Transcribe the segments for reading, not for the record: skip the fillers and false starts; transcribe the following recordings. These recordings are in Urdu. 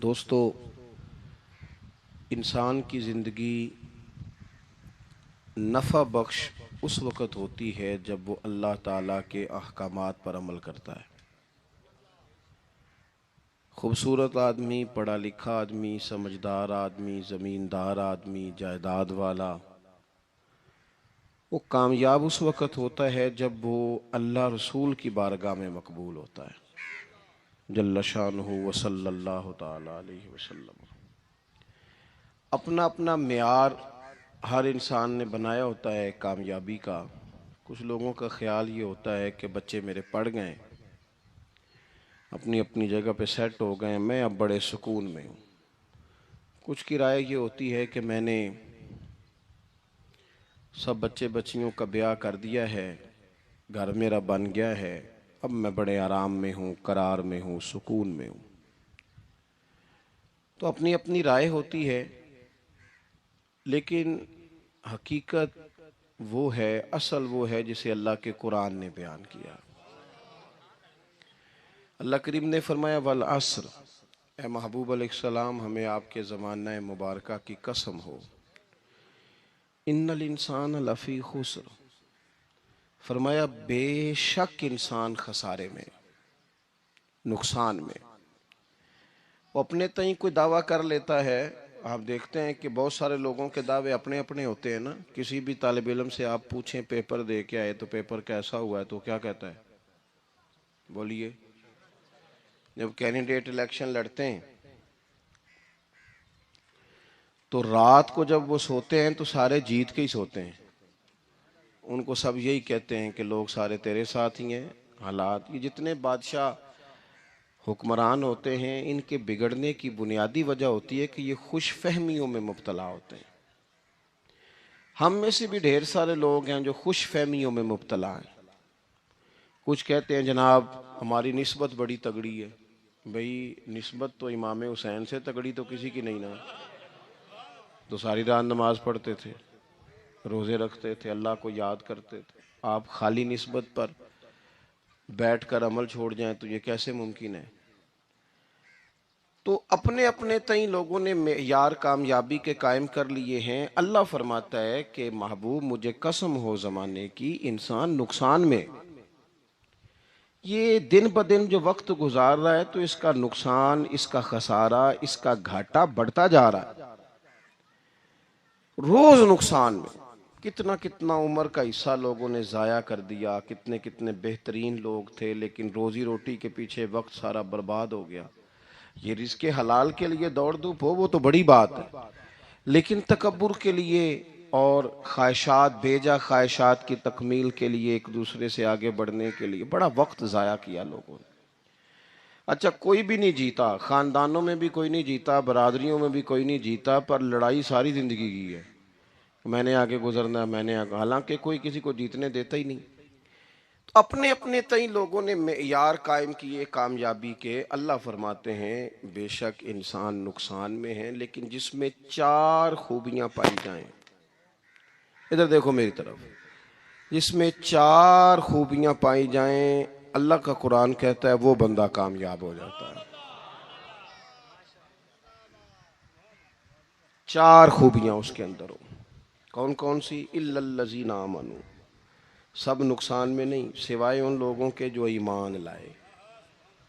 دوستو، انسان کی زندگی نفع بخش اس وقت ہوتی ہے جب وہ اللہ تعالیٰ کے احکامات پر عمل کرتا ہے۔ خوبصورت آدمی، پڑھا لکھا آدمی، سمجھدار آدمی، زمیندار آدمی، جائیداد والا، وہ کامیاب اس وقت ہوتا ہے جب وہ اللہ رسول کی بارگاہ میں مقبول ہوتا ہے جل شانہ و صلی اللہ تعالی علیہ وسلم۔ اپنا اپنا معیار ہر انسان نے بنایا ہوتا ہے کامیابی کا۔ کچھ لوگوں کا خیال یہ ہوتا ہے کہ بچے میرے پڑھ گئے، اپنی اپنی جگہ پہ سیٹ ہو گئے، میں اب بڑے سکون میں ہوں۔ کچھ کی رائے یہ ہوتی ہے کہ میں نے سب بچے بچیوں کا بیاہ کر دیا ہے، گھر میرا بن گیا ہے، اب میں بڑے آرام میں ہوں، قرار میں ہوں، سکون میں ہوں۔ تو اپنی اپنی رائے ہوتی ہے، لیکن حقیقت وہ ہے، اصل وہ ہے جسے اللہ کے قرآن نے بیان کیا۔ اللہ کریم نے فرمایا والعصر، اے محبوب علیہ السلام ہمیں آپ کے زمانہ مبارکہ کی قسم ہو، ان الانسان لفی خسر، فرمایا بے شک انسان خسارے میں، نقصان میں۔ وہ اپنے تئیں کوئی دعویٰ کر لیتا ہے، آپ دیکھتے ہیں کہ بہت سارے لوگوں کے دعوے اپنے اپنے ہوتے ہیں نا۔ کسی بھی طالب علم سے آپ پوچھیں پیپر دے کے آئے تو پیپر کیسا ہوا ہے تو کیا کہتا ہے؟ بولیے۔ جب کینڈیڈیٹ الیکشن لڑتے ہیں تو رات کو جب وہ سوتے ہیں تو سارے جیت کے ہی سوتے ہیں۔ ان کو سب یہی کہتے ہیں کہ لوگ سارے تیرے ساتھ ہی ہیں۔ حالات، یہ جتنے بادشاہ حکمران ہوتے ہیں، ان کے بگڑنے کی بنیادی وجہ ہوتی ہے کہ یہ خوش فہمیوں میں مبتلا ہوتے ہیں۔ ہم میں سے بھی ڈھیر سارے لوگ ہیں جو خوش فہمیوں میں مبتلا ہیں۔ کچھ کہتے ہیں جناب ہماری نسبت بڑی تگڑی ہے۔ بھئی نسبت تو امام حسین سے تگڑی تو کسی کی نہیں نا، تو ساری رات نماز پڑھتے تھے، روزے رکھتے تھے، اللہ کو یاد کرتے تھے۔ آپ خالی نسبت پر بیٹھ کر عمل چھوڑ جائیں تو یہ کیسے ممکن ہے؟ تو اپنے اپنے تئیں لوگوں نے معیار کامیابی کے قائم کر لیے ہیں۔ اللہ فرماتا ہے کہ محبوب مجھے قسم ہو زمانے کی، انسان نقصان میں۔ یہ دن بدن جو وقت گزار رہا ہے تو اس کا نقصان، اس کا خسارہ، اس کا گھاٹا بڑھتا جا رہا ہے، روز نقصان میں۔ کتنا کتنا عمر کا حصہ لوگوں نے ضائع کر دیا، کتنے کتنے بہترین لوگ تھے لیکن روزی روٹی کے پیچھے وقت سارا برباد ہو گیا۔ یہ رزق حلال کے لیے دوڑ دھوپ ہو وہ تو بڑی بات ہے، لیکن تکبر کے لیے اور خواہشات، بیجا خواہشات کی تکمیل کے لیے، ایک دوسرے سے آگے بڑھنے کے لیے بڑا وقت ضائع کیا لوگوں نے۔ اچھا کوئی بھی نہیں جیتا، خاندانوں میں بھی کوئی نہیں جیتا، برادریوں میں بھی کوئی نہیں جیتا، پر لڑائی ساری زندگی کی ہے، میں نے آگے گزرنا، میں نے آگے، حالانکہ کوئی کسی کو جیتنے دیتا ہی نہیں۔ تو اپنے اپنے تئیں لوگوں نے معیار قائم کیے کامیابی کے۔ اللہ فرماتے ہیں بے شک انسان نقصان میں ہے، لیکن جس میں 4 خوبیاں پائی جائیں، ادھر دیکھو میری طرف، جس میں 4 خوبیاں پائی جائیں، اللہ کا قرآن کہتا ہے وہ بندہ کامیاب ہو جاتا ہے۔ 4 خوبیاں اس کے اندر ہو۔ کون کون سی؟ الا الذین آمنوا، سب نقصان میں نہیں سوائے ان لوگوں کے جو ایمان لائے۔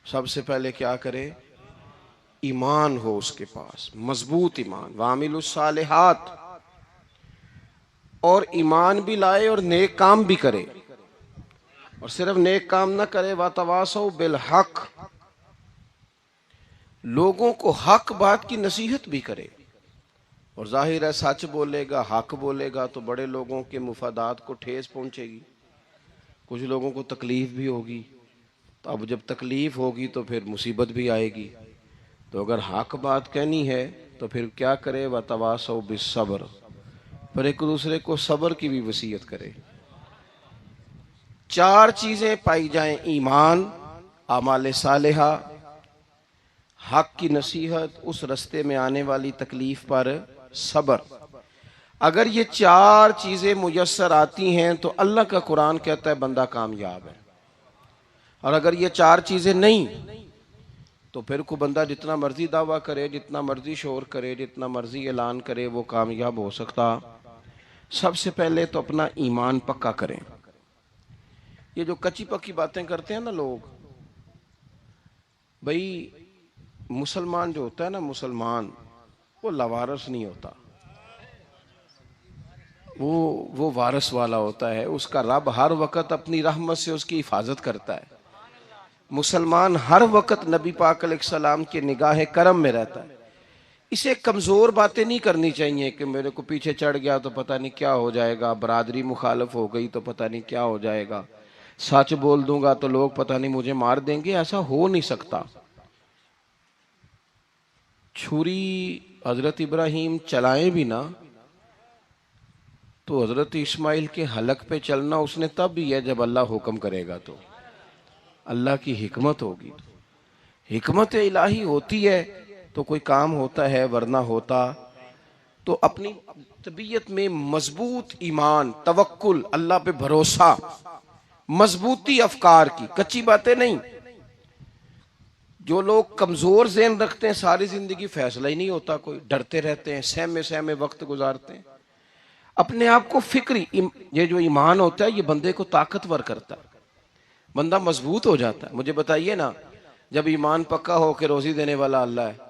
سب سے پہلے کیا کرے؟ ایمان ہو اس کے پاس، مضبوط ایمان، وعملوا الصالحات، اور ایمان بھی لائے اور نیک کام بھی کرے، اور صرف نیک کام نہ کرے، وَتَوَاصَوْا بِالْحَقِّ، لوگوں کو حق بات کی نصیحت بھی کرے۔ اور ظاہر ہے سچ بولے گا، حق بولے گا تو بڑے لوگوں کے مفادات کو ٹھیس پہنچے گی، کچھ لوگوں کو تکلیف بھی ہوگی، تو اب جب تکلیف ہوگی تو پھر مصیبت بھی آئے گی۔ تو اگر حق بات کہنی ہے تو پھر کیا کرے؟ وَتَوَاصَوْا بِالصَّبْرِ، پر ایک دوسرے کو صبر کی بھی وصیت کرے۔ 4 چیزیں پائی جائیں، ایمان، اعمال صالحہ، حق کی نصیحت، اس رستے میں آنے والی تکلیف پر صبر۔ اگر یہ 4 چیزیں میسر آتی ہیں تو اللہ کا قرآن کہتا ہے بندہ کامیاب ہے۔ اور اگر یہ 4 چیزیں نہیں تو پھر کوئی بندہ جتنا مرضی دعویٰ کرے، جتنا مرضی شور کرے، جتنا مرضی اعلان کرے، وہ کامیاب ہو سکتا؟ سب سے پہلے تو اپنا ایمان پکا کریں۔ یہ جو کچی پکی باتیں کرتے ہیں نا لوگ، بھائی مسلمان جو ہوتا ہے نا، مسلمان وہ لوارث نہیں ہوتا، وہ وارث والا ہوتا ہے۔ اس کا رب ہر وقت اپنی رحمت سے اس کی حفاظت کرتا ہے۔ مسلمان ہر وقت نبی پاک علیہ السلام کے نگاہ کرم میں رہتا ہے۔ اسے کمزور باتیں نہیں کرنی چاہیے کہ میرے کو پیچھے چڑھ گیا تو پتہ نہیں کیا ہو جائے گا، برادری مخالف ہو گئی تو پتہ نہیں کیا ہو جائے گا، سچ بول دوں گا تو لوگ پتہ نہیں مجھے مار دیں گے۔ ایسا ہو نہیں سکتا۔ چھری حضرت ابراہیم چلائیں بھی نا تو حضرت اسماعیل کے حلق پہ چلنا اس نے تب بھی ہے جب اللہ حکم کرے گا، تو اللہ کی حکمت ہوگی۔ حکمت الہی ہوتی ہے تو کوئی کام ہوتا ہے، ورنہ ہوتا تو اپنی طبیعت میں مضبوط ایمان، توکل، اللہ پہ بھروسہ، مضبوطی افکار کی، کچی باتیں نہیں۔ جو لوگ کمزور ذہن رکھتے ہیں ساری زندگی فیصلہ ہی نہیں ہوتا، کوئی ڈرتے رہتے ہیں، سہمے سہمے وقت گزارتے ہیں۔ اپنے آپ کو فکری، یہ جو ایمان ہوتا ہے یہ بندے کو طاقتور کرتا ہے، بندہ مضبوط ہو جاتا ہے۔ مجھے بتائیے نا، جب ایمان پکا ہو کہ روزی دینے والا اللہ ہے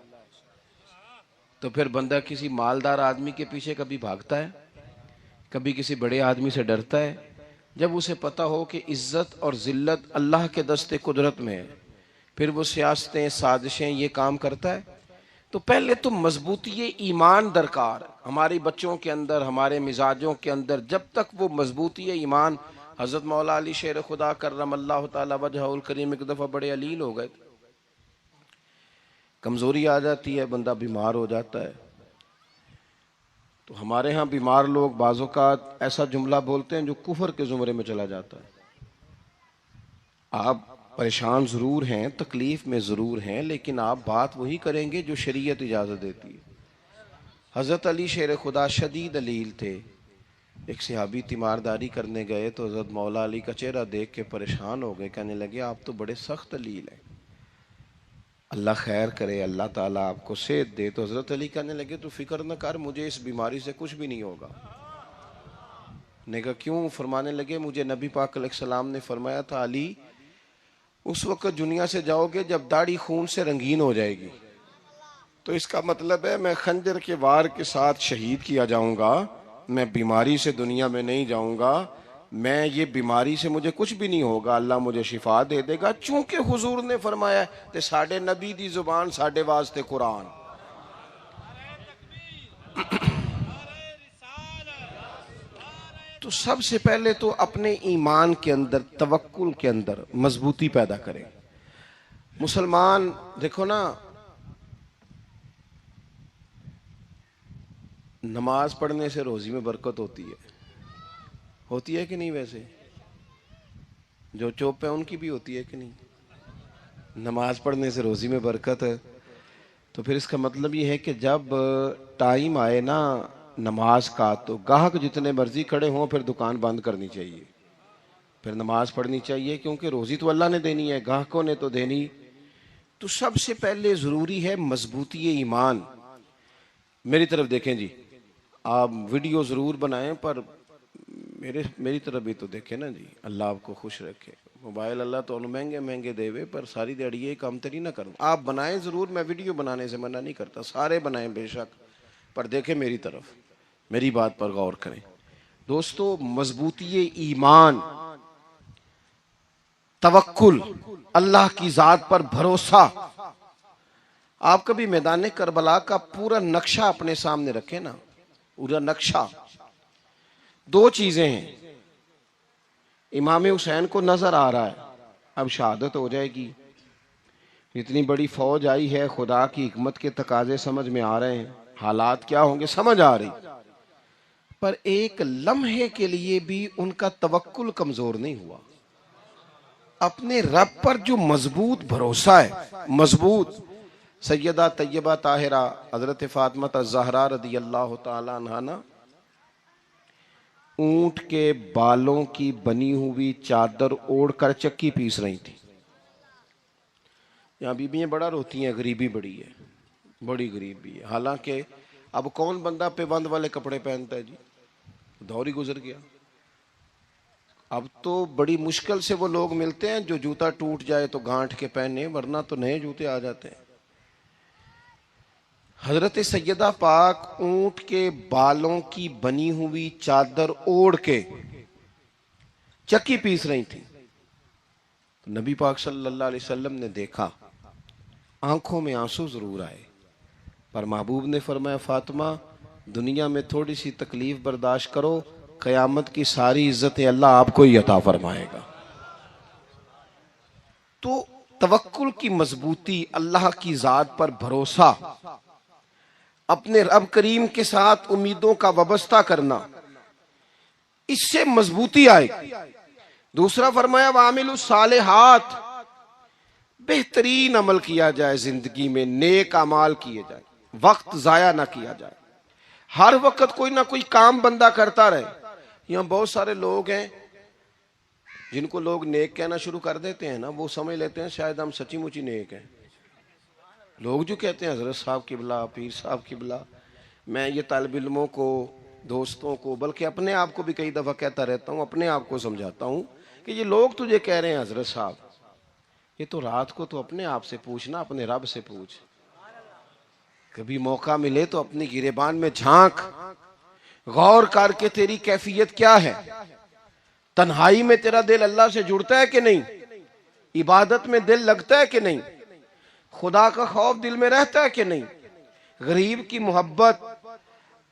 تو پھر بندہ کسی مالدار آدمی کے پیچھے کبھی بھاگتا ہے؟ کبھی کسی بڑے آدمی سے ڈرتا ہے؟ جب اسے پتا ہو کہ عزت اور ذلت اللہ کے دست قدرت میں ہے، پھر وہ سیاستیں، سازشیں، یہ کام کرتا ہے۔ تو پہلے تو مضبوطی ایمان درکار ہے ہماری بچوں کے اندر، ہمارے مزاجوں کے اندر۔ جب تک وہ مضبوطی ایمان، حضرت مولا علی شیر خدا کرم اللہ تعالی وجہہ الکریم ایک دفعہ بڑے علیل ہو گئے، کمزوری آ جاتی ہے، بندہ بیمار ہو جاتا ہے۔ تو ہمارے ہاں بیمار لوگ بعض اوقات ایسا جملہ بولتے ہیں جو کفر کے زمرے میں چلا جاتا ہے۔ آپ پریشان ضرور ہیں، تکلیف میں ضرور ہیں، لیکن آپ بات وہی کریں گے جو شریعت اجازت دیتی ہے۔ حضرت علی شیر خدا شدید علیل تھے۔ ایک صحابی تیمارداری کرنے گئے تو حضرت مولا علی کا چہرہ دیکھ کے پریشان ہو گئے، کہنے لگے آپ تو بڑے سخت علیل ہیں، اللہ خیر کرے، اللہ تعالیٰ آپ کو صحت دے۔ تو حضرت علی کہنے لگے تو فکر نہ کر، مجھے اس بیماری سے کچھ بھی نہیں ہوگا۔ نے کہا کیوں؟ فرمانے لگے مجھے نبی پاک علیہ السلام نے فرمایا تھا علی اس وقت دنیا سے جاؤ گے جب داڑھی خون سے رنگین ہو جائے گی، تو اس کا مطلب ہے میں خنجر کے وار کے ساتھ شہید کیا جاؤں گا، میں بیماری سے دنیا میں نہیں جاؤں گا، میں یہ بیماری سے مجھے کچھ بھی نہیں ہوگا، اللہ مجھے شفا دے دے گا۔ چونکہ حضور نے فرمایا تے ساڈے نبی دی زبان ساڈے واسطے قرآن۔ تو سب سے پہلے تو اپنے ایمان کے اندر، توکل کے اندر مضبوطی پیدا کریں۔ مسلمان دیکھو نا، نماز پڑھنے سے روزی میں برکت ہوتی ہے کہ نہیں؟ ویسے جو چوپ ہیں ان کی بھی ہوتی ہے کہ نہیں؟ نماز پڑھنے سے روزی میں برکت ہے، تو پھر اس کا مطلب یہ ہے کہ جب ٹائم آئے نا نماز کا تو گاہک جتنے مرضی کھڑے ہوں پھر دکان بند کرنی چاہیے، پھر نماز پڑھنی چاہیے، کیونکہ روزی تو اللہ نے دینی ہے، گاہکوں نے تو دینی۔ تو سب سے پہلے ضروری ہے مضبوطی ایمان۔ میری طرف دیکھیں جی، آپ ویڈیو ضرور بنائیں پر میری طرف بھی تو دیکھیں نا جی، اللہ آپ کو خوش رکھے۔ موبائل اللہ تو مہنگے مہنگے دے وے پر ساری دیڑی یہ کام تری نہ کروں۔ آپ بنائیں ضرور، میں ویڈیو بنانے سے منع نہیں کرتا، سارے بنائیں بے شک، پر دیکھیں میری طرف، میری بات پر غور کریں۔ دوستو، مضبوطی ایمان، توکل، اللہ کی ذات پر بھروسہ۔ آپ کبھی میدان کربلا کا پورا نقشہ اپنے سامنے رکھیں نا، پورا نقشہ۔ دو چیزیں ہیں، امام حسین کو نظر آ رہا ہے اب شہادت ہو جائے گی، اتنی بڑی فوج آئی ہے، خدا کی حکمت کے تقاضے سمجھ میں آ رہے ہیں، حالات کیا ہوں گے سمجھ آ رہی، پر ایک لمحے کے لیے بھی ان کا توکل کمزور نہیں ہوا۔ اپنے رب پر جو مضبوط بھروسہ ہے، مضبوط۔ سیدہ طیبہ طاہرہ حضرت فاطمہ الزہرا رضی اللہ تعالی عنہا نا اونٹ کے بالوں کی بنی ہوئی چادر اوڑھ کر چکی پیس رہی تھی۔ یہاں بیویاں بڑا روتی ہیں، غریبی بڑی ہے، بڑی غریبی ہے. حالانکہ اب کون بندہ پیبند والے کپڑے پہنتا ہے جی، دور ہی گزر گیا. اب تو بڑی مشکل سے وہ لوگ ملتے ہیں جو جوتا ٹوٹ جائے تو گانٹھ کے پہنے، ورنہ تو نئے جوتے آ جاتے ہیں. حضرت سیدہ پاک اونٹ کے بالوں کی بنی ہوئی چادر اوڑھ کے چکی پیس رہی تھی. نبی پاک صلی اللہ علیہ وسلم نے دیکھا، آنکھوں میں آنسو ضرور آئے، پر محبوب نے فرمایا فاطمہ دنیا میں تھوڑی سی تکلیف برداشت کرو، قیامت کی ساری عزتیں اللہ آپ کو ہی عطا فرمائے گا. تو توکل کی مضبوطی، اللہ کی ذات پر بھروسہ، اپنے رب کریم کے ساتھ امیدوں کا وابستہ کرنا، اس سے مضبوطی آئے. دوسرا فرمایا وَعَمِلُوا الصَّالِحَاتِ، بہترین عمل کیا جائے زندگی میں، نیک اعمال کیے جائے، وقت ضائع نہ کیا جائے. ہر وقت کوئی نہ کوئی کام بندہ کرتا رہے. یہاں بہت سارے لوگ ہیں جن کو لوگ نیک کہنا شروع کر دیتے ہیں نا، وہ سمجھ لیتے ہیں شاید ہم سچی مچی نیک ہیں. لوگ جو کہتے ہیں حضرت صاحب قبلہ، پیر صاحب قبلہ، میں یہ طالب علموں کو، دوستوں کو، بلکہ اپنے آپ کو بھی کئی دفعہ کہتا رہتا ہوں، اپنے آپ کو سمجھاتا ہوں کہ یہ لوگ تجھے کہہ رہے ہیں حضرت صاحب، یہ تو رات کو تو اپنے آپ سے پوچھنا، اپنے رب سے پوچھ. کبھی موقع ملے تو اپنی گریبان میں جھانک، غور کر کے تیری کیفیت کیا ہے. تنہائی میں تیرا دل اللہ سے جڑتا ہے کہ نہیں؟ عبادت میں دل لگتا ہے کہ نہیں؟ خدا کا خوف دل میں رہتا ہے کہ نہیں؟ غریب کی محبت،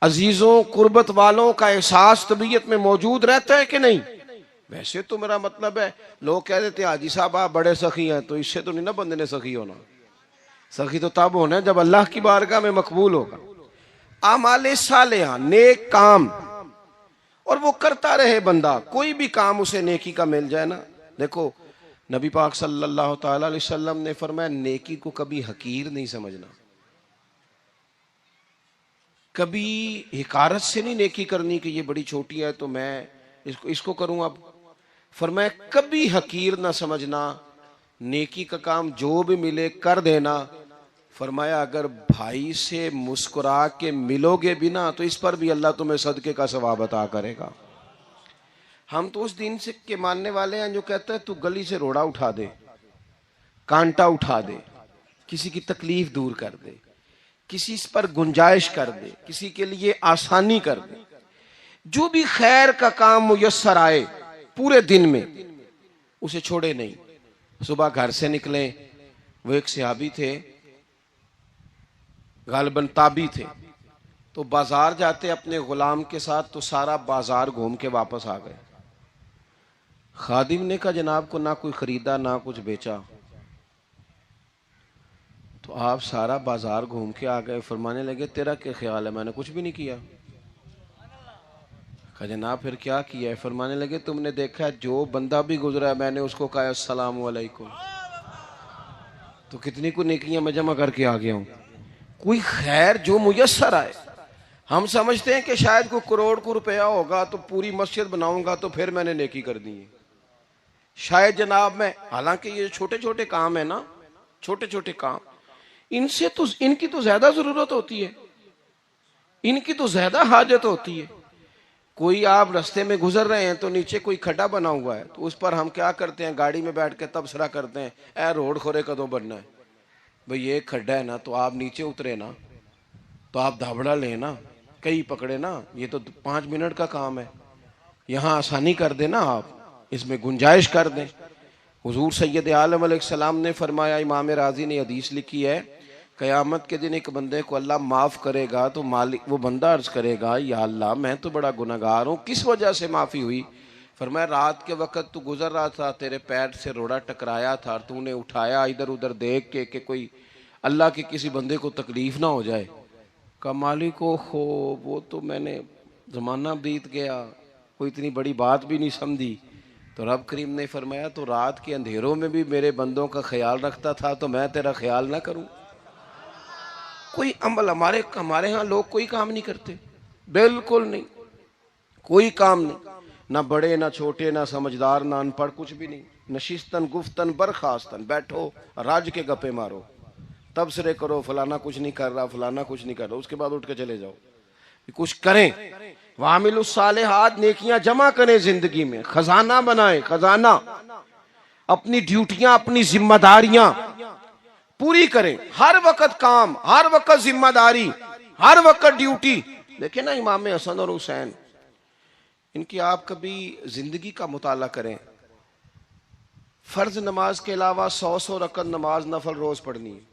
عزیزوں قربت والوں کا احساس طبیعت میں موجود رہتا ہے کہ نہیں؟ ویسے تو میرا مطلب ہے، لوگ کہہ دیتے ہیں حاجی صاحب آپ بڑے سخی ہیں، تو اس سے تو نہیں نا بندے نے سخی ہونا. سخی تو تب ہونا ہے جب اللہ کی بارگاہ میں مقبول ہوگا. اعمال صالحہ، نیک کام، اور وہ کرتا رہے بندہ، کوئی بھی کام اسے نیکی کا مل جائے نا. دیکھو نبی پاک صلی اللہ تعالی علیہ وسلم نے فرمایا نیکی کو کبھی حقیر نہیں سمجھنا، کبھی حقارت سے نہیں نیکی کرنی کہ یہ بڑی چھوٹی ہے تو میں اس کو کروں. اب فرمایا کبھی حقیر نہ سمجھنا، نیکی کا کام جو بھی ملے کر دینا. فرمایا اگر بھائی سے مسکرا کے ملو گے بھی نا تو اس پر بھی اللہ تمہیں صدقے کا ثواب عطا کرے گا. ہم تو اس دین سے کے ماننے والے ہیں جو کہتا ہے تو گلی سے روڑا اٹھا دے، کانٹا اٹھا دے، کسی کی تکلیف دور کر دے، کسی پر گنجائش کر دے، کسی کے لیے آسانی کر دے. جو بھی خیر کا کام میسر آئے پورے دن میں اسے چھوڑے نہیں. صبح گھر سے نکلیں، وہ ایک صحابی تھے، غالباً تابعی تھے، تو بازار جاتے اپنے غلام کے ساتھ تو سارا بازار گھوم کے واپس آ گئے. خادم نے کہا جناب کو نہ کوئی خریدا نہ کچھ بیچا. تو آپ سارا بازار گھوم کے آ گئے. فرمانے لگے تیرا کیا خیال ہے؟ میں نے کچھ بھی نہیں کیا. کہا جناب پھر کیا کیا ہے؟ فرمانے لگے تم نے دیکھا جو بندہ بھی گزرا ہے میں نے اس کو کہا السلام علیکم. تو کتنی کو نیکیاں میں جمع کر کے آ گیا ہوں. کوئی خیر جو میسر آئے. ہم سمجھتے ہیں کہ شاید کوئی کروڑ کو روپیہ ہوگا تو پوری مسجد بناؤں گا تو پھر میں نے نیکی کر دی ہے. شاید جناب میں، حالانکہ یہ چھوٹے چھوٹے کام ہیں نا، چھوٹے چھوٹے کام، ان سے تو ان کی تو زیادہ ضرورت ہوتی ہے، ان کی تو زیادہ حاجت ہوتی ہے. کوئی آپ رستے میں گزر رہے ہیں تو نیچے کوئی کھڈا بنا ہوا ہے تو اس پر ہم کیا کرتے ہیں؟ گاڑی میں بیٹھ کے تبصرہ کرتے ہیں اے روڈ کھورے کدوں بننا ہے. بھئی یہ کھڈا ہے نا تو آپ نیچے اترے نا، تو آپ دھابڑا لیں نا، کئی پکڑے نا، یہ تو 5 منٹ کا کام ہے، یہاں آسانی کر دیں نا، آپ اس میں گنجائش کر دیں. حضور سید عالم علیہ السلام نے فرمایا، امام راضی نے حدیث لکھی ہے، قیامت کے دن ایک بندے کو اللہ معاف کرے گا تو مالک وہ بندہ عرض کرے گا یا اللہ میں تو بڑا گناہگار ہوں، کس وجہ سے معافی ہوئی؟ فرمایا رات کے وقت تو گزر رہا تھا، تیرے پیر سے روڑا ٹکرایا تھا اور تو نے اٹھایا ادھر ادھر دیکھ کے کہ کوئی اللہ کے کسی بندے کو تکلیف نہ ہو جائے. کہ مالک ہو وہ تو میں نے زمانہ بیت گیا، کوئی اتنی بڑی بات بھی نہیں سمجھی. تو رب کریم نے فرمایا تو رات کے اندھیروں میں بھی میرے بندوں کا خیال رکھتا تھا تو میں تیرا خیال نہ کروں؟ کوئی عمل ہمارے ہاں لوگ کوئی کام نہیں کرتے، بالکل نہیں، کوئی کام نہیں، نہ بڑے نہ چھوٹے نہ سمجھدار نہ ان پڑھ، کچھ بھی نہیں. نشستن گفتن برخاستن، بیٹھو راج کے گپے مارو، تبصرے کرو فلانا کچھ نہیں کر رہا، فلانا کچھ نہیں کر رہا، اس کے بعد اٹھ کے چلے جاؤ، کچھ کریں۔ وعملوا الصالحات، نیکیاں جمع کریں زندگی میں، خزانہ بنائیں، خزانہ، اپنی ڈیوٹیاں اپنی ذمہ داریاں پوری کریں، ہر وقت کام، ہر وقت ذمہ داری، ہر وقت ڈیوٹی۔ دیکھیں نا امام حسن اور حسین، ان کی آپ کبھی زندگی کا مطالعہ کریں، فرض نماز کے علاوہ 100 رکعت نماز نفل روز پڑھنی ہے،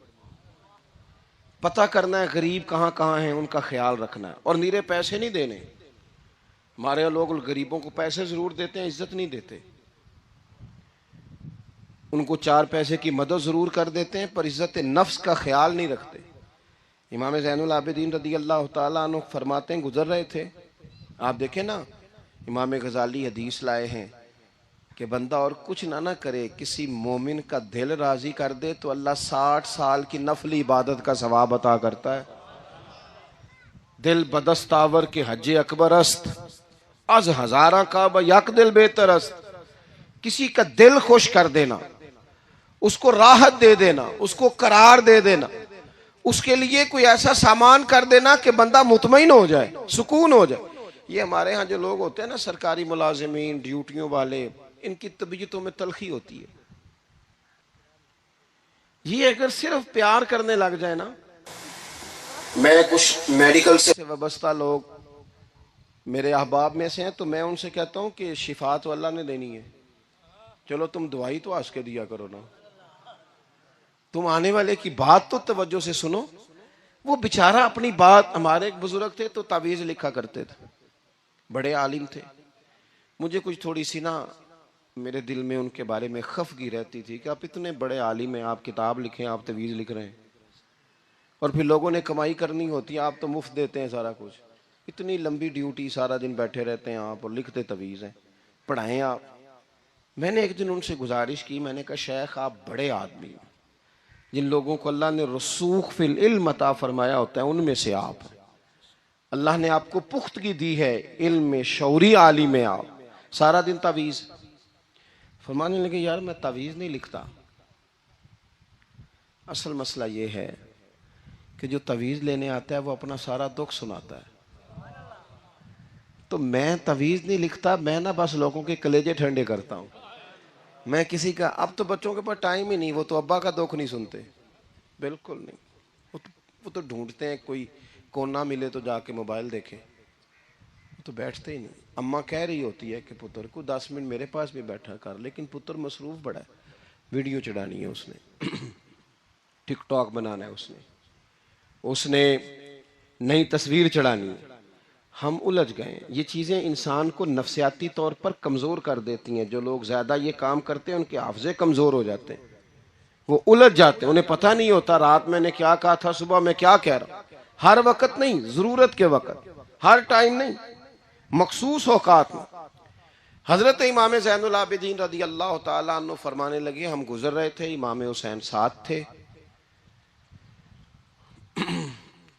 پتہ کرنا ہے غریب کہاں کہاں ہیں، ان کا خیال رکھنا ہے، اور نیرے پیسے نہیں دینے۔ ہمارے لوگ غریبوں کو پیسے ضرور دیتے ہیں، عزت نہیں دیتے، ان کو 4 پیسے کی مدد ضرور کر دیتے ہیں، پر عزت نفس کا خیال نہیں رکھتے۔ امام زین العابدین رضی اللہ تعالیٰ عنہ فرماتے ہیں، گزر رہے تھے، آپ دیکھیں نا امام غزالی حدیث لائے ہیں کہ بندہ اور کچھ نہ کرے، کسی مومن کا دل راضی کر دے تو اللہ 60 سال کی نفلی عبادت کا ثواب عطا کرتا ہے۔ دل بدستاور کے حج اکبر است، از ہزارہ کعبہ یک دل بہتر است۔ کسی کا دل خوش کر دینا، اس کو راحت دے دینا، اس کو قرار دے دینا، اس کے لیے کوئی ایسا سامان کر دینا کہ بندہ مطمئن ہو جائے، سکون ہو جائے۔ یہ ہمارے ہاں جو لوگ ہوتے ہیں نا، سرکاری ملازمین، ڈیوٹیوں والے، ان کی طبیعتوں میں تلخی ہوتی ہے۔ یہ اگر صرف پیار کرنے لگ جائے نا، میں کچھ میڈیکل سے وابستہ لوگ میرے احباب میں سے ہیں، تو میں ان سے کہتا ہوں کہ شفا تو اللہ نے دینی ہے، چلو تم دعائی تو آج کے دیا کرو نا، تم آنے والے کی بات تو توجہ سے سنو۔ وہ بیچارہ اپنی بات، ہمارے ایک بزرگ تھے تو تعویذ لکھا کرتے تھے، بڑے عالم تھے، مجھے کچھ تھوڑی سی نا میرے دل میں ان کے بارے میں خفگی رہتی تھی کہ آپ اتنے بڑے عالم ہیں، آپ کتاب لکھیں، آپ تعویذ لکھ رہے ہیں، اور پھر لوگوں نے کمائی کرنی ہوتی ہے، آپ تو مفت دیتے ہیں سارا کچھ، اتنی لمبی ڈیوٹی، سارا دن بیٹھے رہتے ہیں آپ اور لکھتے تعویذ ہیں، پڑھائیں آپ۔ میں نے ایک دن ان سے گزارش کی، میں نے کہا شیخ آپ بڑے آدمی ہیں، جن لوگوں کو اللہ نے رسوخ فی العلم عطا فرمایا ہوتا ہے ان میں سے آپ ہیں، اللہ نے آپ کو پختگی دی ہے علم میں، شعوری عالم ہیں آپ، سارا دن تعویذ۔ فرمانے لگے یار میں تعویذ نہیں لکھتا، اصل مسئلہ یہ ہے کہ جو تعویذ لینے آتا ہے وہ اپنا سارا دکھ سناتا ہے، تو میں تعویذ نہیں لکھتا، میں نا بس لوگوں کے کلیجے ٹھنڈے کرتا ہوں، میں کسی کا، اب تو بچوں کے پاس ٹائم ہی نہیں، وہ تو ابا کا دکھ نہیں سنتے، بالکل نہیں، وہ تو ڈھونڈتے ہیں کوئی کونا ملے تو جا کے موبائل دیکھیں، وہ تو بیٹھتے ہی نہیں۔ اماں کہہ رہی ہوتی ہے کہ پتر کو 10 منٹ میرے پاس بھی بیٹھا کر، لیکن پتر مصروف بڑا ہے، ویڈیو چڑھانی ہے اس نے، ٹک ٹاک بنانا ہے اس نے نئی تصویر چڑھانی ہے۔ ہم الجھ گئے، یہ چیزیں انسان کو نفسیاتی طور پر کمزور کر دیتی ہیں، جو لوگ زیادہ یہ کام کرتے ہیں ان کے حافظے کمزور ہو جاتے ہیں، وہ الجھ جاتے ہیں، انہیں پتہ نہیں ہوتا رات میں نے کیا کہا تھا، صبح میں کیا کہہ رہا ہوں۔ ہر وقت نہیں، ضرورت کے وقت، ہر ٹائم نہیں، مخصوص اوقات میں۔ حضرت امام زین العابدین رضی اللہ تعالیٰ عنہ فرمانے لگے، ہم گزر رہے تھے، امام حسین ساتھ تھے،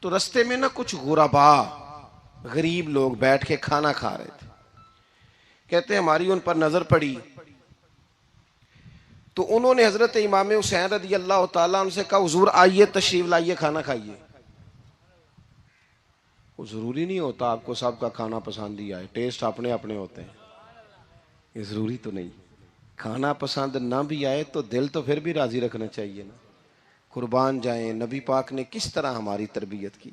تو رستے میں نا کچھ غربا، غریب لوگ بیٹھ کے کھانا کھا رہے تھے، کہتے ہیں ہماری ان پر نظر پڑی تو انہوں نے حضرت امام حسین رضی اللہ تعالیٰ عنہ سے کہا حضور آئیے تشریف لائیے کھانا کھائیے۔ وہ ضروری نہیں ہوتا آپ کو سب کا کھانا پسند ہی آئے، ٹیسٹ اپنے اپنے ہوتے ہیں، یہ ضروری تو نہیں، کھانا پسند نہ بھی آئے تو دل تو پھر بھی راضی رکھنا چاہیے نا۔ قربان جائیں، نبی پاک نے کس طرح ہماری تربیت کی۔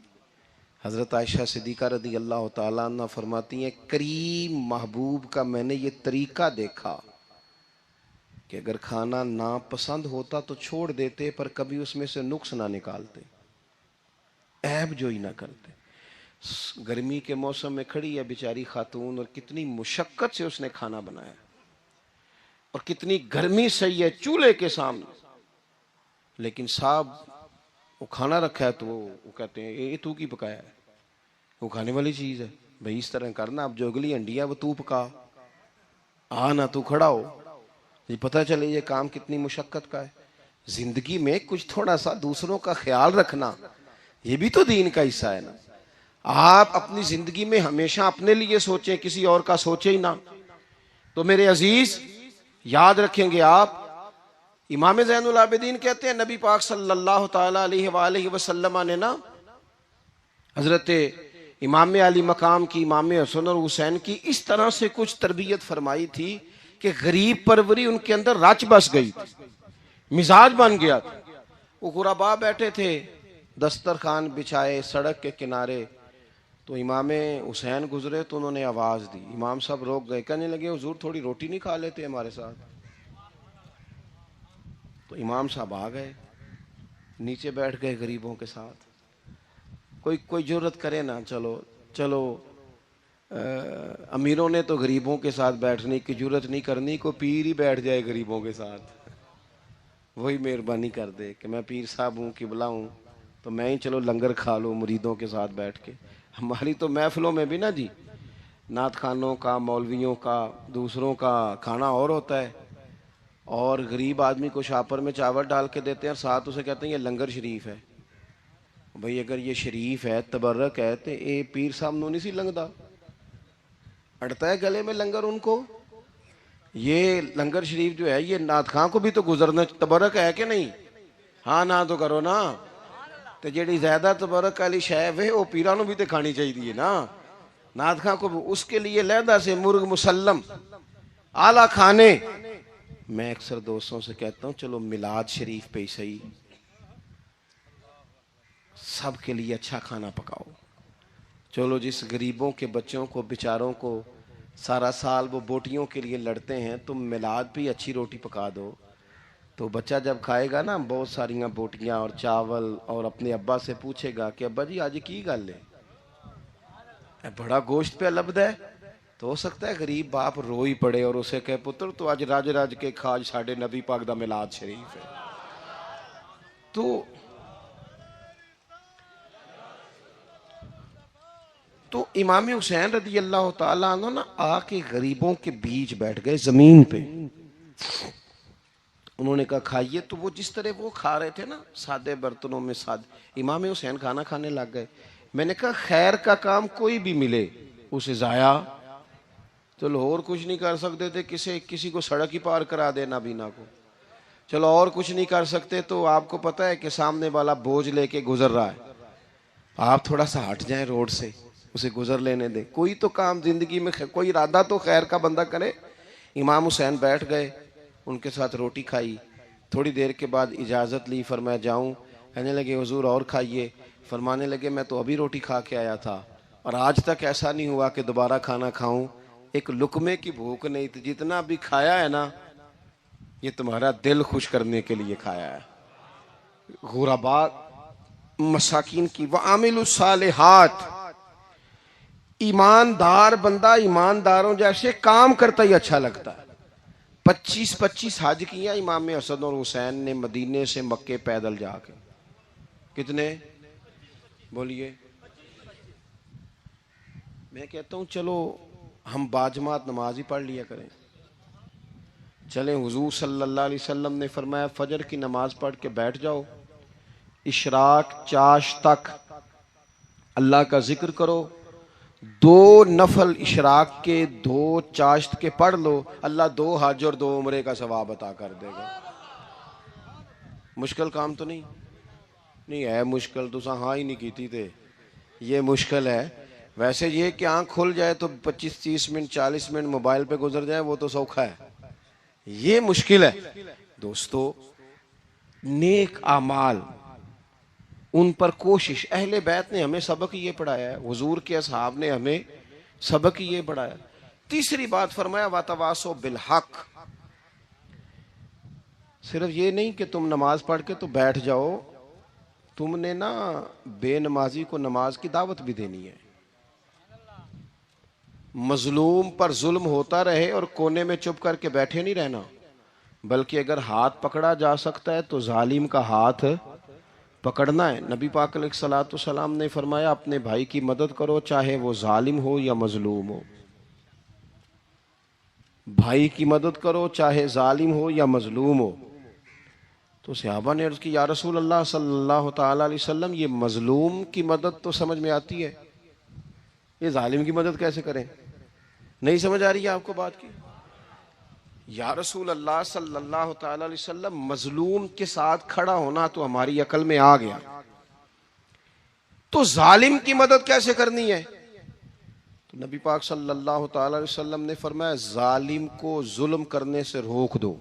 حضرت عائشہ صدیقہ رضی اللہ تعالیٰ عنہ فرماتی ہیں کریم محبوب کا میں نے یہ طریقہ دیکھا کہ اگر کھانا ناپسند ہوتا تو چھوڑ دیتے، پر کبھی اس میں سے نقص نہ نکالتے، عیب جوئی نہ کرتے۔ گرمی کے موسم میں کھڑی ہے بیچاری خاتون، اور کتنی مشقت سے اس نے کھانا بنایا، اور کتنی گرمی سہی ہے چولہے کے سامنے، لیکن صاحب وہ کھانا رکھا ہے تو وہ کہتے ہیں یہ تو کی پکایا ہے، وہ کھانے والی چیز ہے بھائی، اس طرح کرنا، اب جو اگلی ہنڈی ہے وہ تو پکا، نہ تو کھڑا ہو، یہ پتہ چلے یہ کام کتنی مشقت کا ہے۔ زندگی میں کچھ تھوڑا سا دوسروں کا خیال رکھنا یہ بھی تو دین کا حصہ ہے نا۔ آپ اپنی زندگی میں ہمیشہ اپنے لیے سوچیں، کسی اور کا سوچیں ہی نہ۔ تو میرے عزیز، یاد رکھیں گے آپ، امام زین العابدین کہتے ہیں نبی پاک صلی اللہ تعالی علیہ وآلہ وسلم نے نا حضرت امام علی مقام کی، امام حسن اور حسین کی اس طرح سے کچھ تربیت فرمائی تھی کہ غریب پروری ان کے اندر رچ بس گئی تھی، مزاج بن گیا تھا۔ وہ غربا بیٹھے تھے دسترخوان بچھائے سڑک کے کنارے، تو امام حسین گزرے تو انہوں نے آواز دی، امام صاحب روک گئے، کہنے لگے حضور تھوڑی روٹی نہیں کھا لیتے ہمارے ساتھ؟ تو امام صاحب آ گئے، نیچے بیٹھ گئے غریبوں کے ساتھ۔ کوئی جرت کرے نا، چلو امیروں نے تو غریبوں کے ساتھ بیٹھنے کی جرت نہیں کرنی، کوئی پیر ہی بیٹھ جائے غریبوں کے ساتھ، وہی مہربانی کر دے کہ میں پیر صاحب ہوں، قبلہ ہوں، تو میں ہی چلو لنگر کھا لوں مریدوں کے ساتھ بیٹھ کے۔ ہماری تو محفلوں میں بھی نا جی، نعت خانوں کا، مولویوں کا، دوسروں کا کھانا اور ہوتا ہے، اور غریب آدمی کو شاپر میں چاول ڈال کے دیتے ہیں اور ساتھ اسے کہتے ہیں یہ لنگر شریف ہے۔ بھئی اگر یہ شریف ہے، تبرک ہے، تو اے پیر صاحب نو نہیں سی لنگدا، اڑتا ہے گلے میں لنگر ان کو۔ یہ لنگر شریف جو ہے یہ نعت خاں کو بھی تو گزرنا تبرک ہے کہ نہیں؟ ہاں نہ تو کرو نا، تو جیڑی زیادہ تبرک والی شے ہے وہ پیراں نو بھی تو کھانی چاہیے نا، نعت خاں کو بھی، اس کے لیے علیحدہ سے مرغ مسلم اعلیٰ کھانے۔ میں اکثر دوستوں سے کہتا ہوں چلو میلاد شریف پہ ہی صحیح سب کے لیے اچھا کھانا پکاؤ، چلو جس غریبوں کے بچوں کو بیچاروں کو سارا سال وہ بوٹیوں کے لیے لڑتے ہیں، تم میلاد پہ اچھی روٹی پکا دو، تو بچہ جب کھائے گا نا بہت ساریاں بوٹیاں اور چاول، اور اپنے ابا سے پوچھے گا کہ ابا جی آج کی گل ہے، بڑا گوشت پہ لبد ہے، تو ہو سکتا ہے غریب باپ روئی پڑے اور اسے کہے پتر تو آج راج راج کے کھاج ساڑھے نبی پاک دا میلاد شریف ہے۔ تو امام حسین رضی اللہ تعالیٰ عنہ نا آ کے غریبوں کے بیچ بیٹھ گئے زمین پہ، انہوں نے کہا کھائیے، تو وہ جس طرح وہ کھا رہے تھے نا سادے برتنوں میں امام حسین کھانا کھانے لگ گئے۔ میں نے کہا خیر کا کام کوئی بھی ملے اسے ضائع، چلو اور کچھ نہیں کر سکتے تھے، کسی کو سڑک ہی پار کرا دے نابینا کو، چلو اور کچھ نہیں کر سکتے تو آپ کو پتہ ہے کہ سامنے والا بوجھ لے کے گزر رہا ہے، آپ تھوڑا سا ہٹ جائیں روڈ سے، اسے گزر لینے دیں، کوئی تو کام زندگی میں کوئی ارادہ تو خیر کا بندہ کرے۔ امام حسین بیٹھ گئے، ان کے ساتھ روٹی کھائی، تھوڑی دیر کے بعد اجازت لی، فرمایا جاؤں؟ کہنے لگے حضور اور کھائیے، فرمانے لگے میں تو ابھی روٹی کھا کے آیا تھا اور آج تک ایسا نہیں ہوا کہ دوبارہ کھانا کھاؤں، ایک لقمے کی بھوک نہیں تھی، جتنا بھی کھایا ہے نا یہ تمہارا دل خوش کرنے کے لیے کھایا ہے۔ غرباء مساکین کی وعامل الصالحات، ایماندار بندہ ایمانداروں جیسے کام کرتا ہی اچھا لگتا ہے۔ 25 حج کیا امام حسن اور حسین نے مدینے سے مکے پیدل جا کے، کتنے بولیے؟ میں کہتا ہوں چلو ہم باجماعت نماز ہی پڑھ لیا کریں، چلیں حضور صلی اللہ علیہ وسلم نے فرمایا فجر کی نماز پڑھ کے بیٹھ جاؤ، اشراق چاش تک اللہ کا ذکر کرو، 2 نفل اشراق کے 2 چاشت کے پڑھ لو، اللہ 2 حج اور 2 عمرے کا ثواب عطا کر دے گا۔ مشکل کام تو نہیں ہے، مشکل تو ہاں ہی نہیں کیتی تھے، یہ مشکل ہے۔ ویسے یہ کہ آنکھ کھل جائے تو 25-30 منٹ 40 منٹ موبائل پہ گزر جائے وہ تو سوکھا ہے، یہ مشکل ہے۔ دوستو نیک اعمال ان پر کوشش، اہل بیت نے ہمیں سبق یہ پڑھایا ہے، حضور کے اصحاب نے ہمیں سبق یہ پڑھایا۔ تیسری بات فرمایا وَتَوَاصَوْا بِالْحَقِّ، صرف یہ نہیں کہ تم نماز پڑھ کے تو بیٹھ جاؤ، تم نے نا بے نمازی کو نماز کی دعوت بھی دینی ہے، مظلوم پر ظلم ہوتا رہے اور کونے میں چپ کر کے بیٹھے نہیں رہنا، بلکہ اگر ہاتھ پکڑا جا سکتا ہے تو ظالم کا ہاتھ پکڑنا ہے۔ نبی پاک علیہ الصلوۃ والسلام نے فرمایا اپنے بھائی کی مدد کرو چاہے وہ ظالم ہو یا مظلوم ہو، بھائی کی مدد کرو چاہے ظالم ہو یا مظلوم ہو۔ تو صحابہ نے عرض کی یا رسول اللہ صلی اللہ تعالی علیہ وسلم یہ مظلوم کی مدد تو سمجھ میں آتی ہے، یہ ظالم کی مدد کیسے کریں؟ نہیں سمجھ آ رہی ہے آپ کو بات کی؟ یا رسول اللہ صلی اللہ تعالی علیہ وسلم، مظلوم کے ساتھ کھڑا ہونا تو ہماری عقل میں آ گیا، تو ظالم کی مدد کیسے کرنی ہے؟ تو نبی پاک صلی اللہ تعالی علیہ وسلم نے فرمایا ظالم کو ظلم کرنے سے روک دو،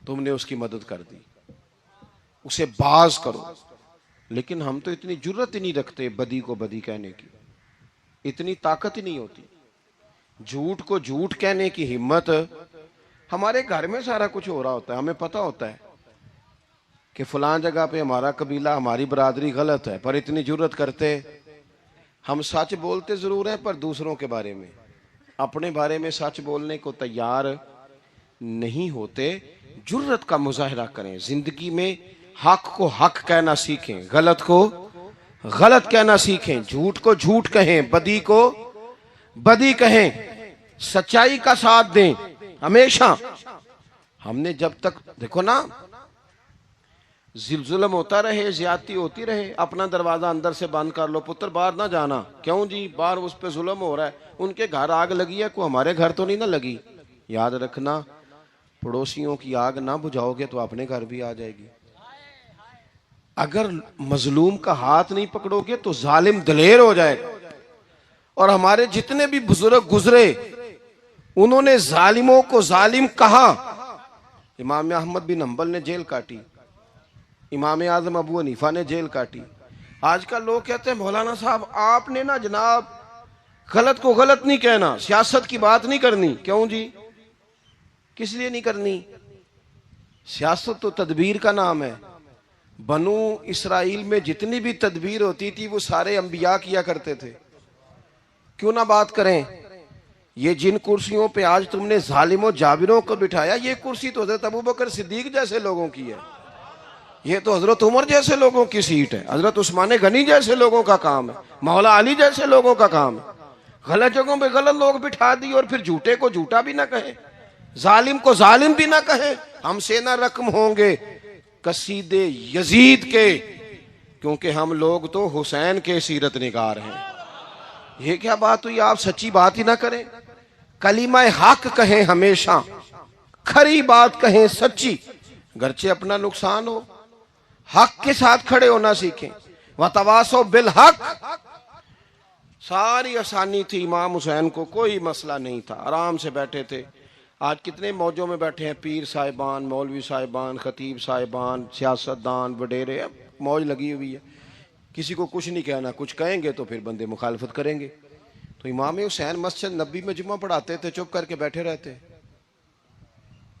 تم نے اس کی مدد کر دی، اسے باز کرو۔ لیکن ہم تو اتنی جرت ہی نہیں رکھتے بدی کو بدی کہنے کی، اتنی طاقت ہی نہیں ہوتی، جھوٹ کو جھوٹ کہنے کی ہمت۔ ہمارے گھر میں سارا کچھ ہو رہا ہوتا ہے، ہمیں پتہ ہوتا ہے کہ فلان جگہ پہ ہمارا قبیلہ ہماری برادری غلط ہے، پر اتنی جرت کرتے ہم سچ بولتے ضرور ہیں پر دوسروں کے بارے میں، اپنے بارے میں سچ بولنے کو تیار نہیں ہوتے۔ جرت کا مظاہرہ کریں، زندگی میں حق کو حق کہنا سیکھیں، غلط کو غلط کہنا سیکھیں، جھوٹ کو جھوٹ کہیں، بدی کو بدی کہیں، سچائی کا ساتھ دیں ہمیشہ۔ ہم نے جب تک دیکھو نا ظلم ہوتا رہے، زیادتی ہوتی رہے، اپنا دروازہ اندر سے بند کر لو، پتر باہر نہ جانا، کیوں جی باہر اس پہ ظلم ہو رہا ہے، ان کے گھر آگ لگی ہے، کوئی ہمارے گھر تو نہیں نہ لگی۔ یاد رکھنا پڑوسیوں کی آگ نہ بجھاؤ گے تو اپنے گھر بھی آ جائے گی۔ اگر مظلوم کا ہاتھ نہیں پکڑو گے تو ظالم دلیر ہو جائے گا۔ اور ہمارے جتنے بھی بزرگ گزرے انہوں نے ظالموں کو ظالم کہا۔ امام احمد بن حنبل نے جیل کاٹی، امام اعظم ابو حنیفہ نے جیل کاٹی۔ آج کل لوگ کہتے ہیں مولانا صاحب آپ نے نا جناب غلط کو غلط نہیں کہنا، سیاست کی بات نہیں کرنی، کیوں جی کس لیے نہیں کرنی؟ سیاست تو تدبیر کا نام ہے۔ بنو اسرائیل میں جتنی بھی تدبیر ہوتی تھی وہ سارے انبیاء کیا کرتے تھے، کیوں نہ بات کریں؟ یہ جن کرسیوں پہ آج تم نے ظالموں جابروں کو بٹھایا، یہ کرسی تو حضرت ابوبکر صدیق جیسے لوگوں کی ہے، یہ تو حضرت عمر جیسے لوگوں کی سیٹ ہے، حضرت عثمان غنی جیسے لوگوں کا کام ہے، مولا علی جیسے لوگوں کا کام ہے۔ غلط جگہوں پہ غلط لوگ بٹھا دی اور پھر جھوٹے کو جھوٹا بھی نہ کہیں، ظالم کو ظالم بھی نہ کہیں۔ ہم سے نہ رقم ہوں گے قصید یزید کے، کیونکہ ہم لوگ تو حسین کے سیرت نگار ہیں۔ یہ کیا بات ہوئی، آپ سچی بات ہی نہ کریں، کلمہ حق کہیں، ہمیشہ کھری بات کہیں، سچی، گرچہ اپنا نقصان ہو، حق کے ساتھ کھڑے ہونا سیکھیں۔ وَتَوَاصَوْا بِالْحَقِّ، ساری آسانی تھی، امام حسین کو کوئی مسئلہ نہیں تھا، آرام سے بیٹھے تھے۔ آج کتنے موجوں میں بیٹھے ہیں، پیر صاحبان، مولوی صاحبان، خطیب صاحبان، سیاستدان، وڈیرے، موج لگی ہوئی ہے، کسی کو کچھ نہیں کہنا، کچھ کہیں گے تو پھر بندے مخالفت کریں گے۔ تو امام حسین مسجد نبی میں جمعہ پڑھاتے تھے، چپ کر کے بیٹھے رہتے،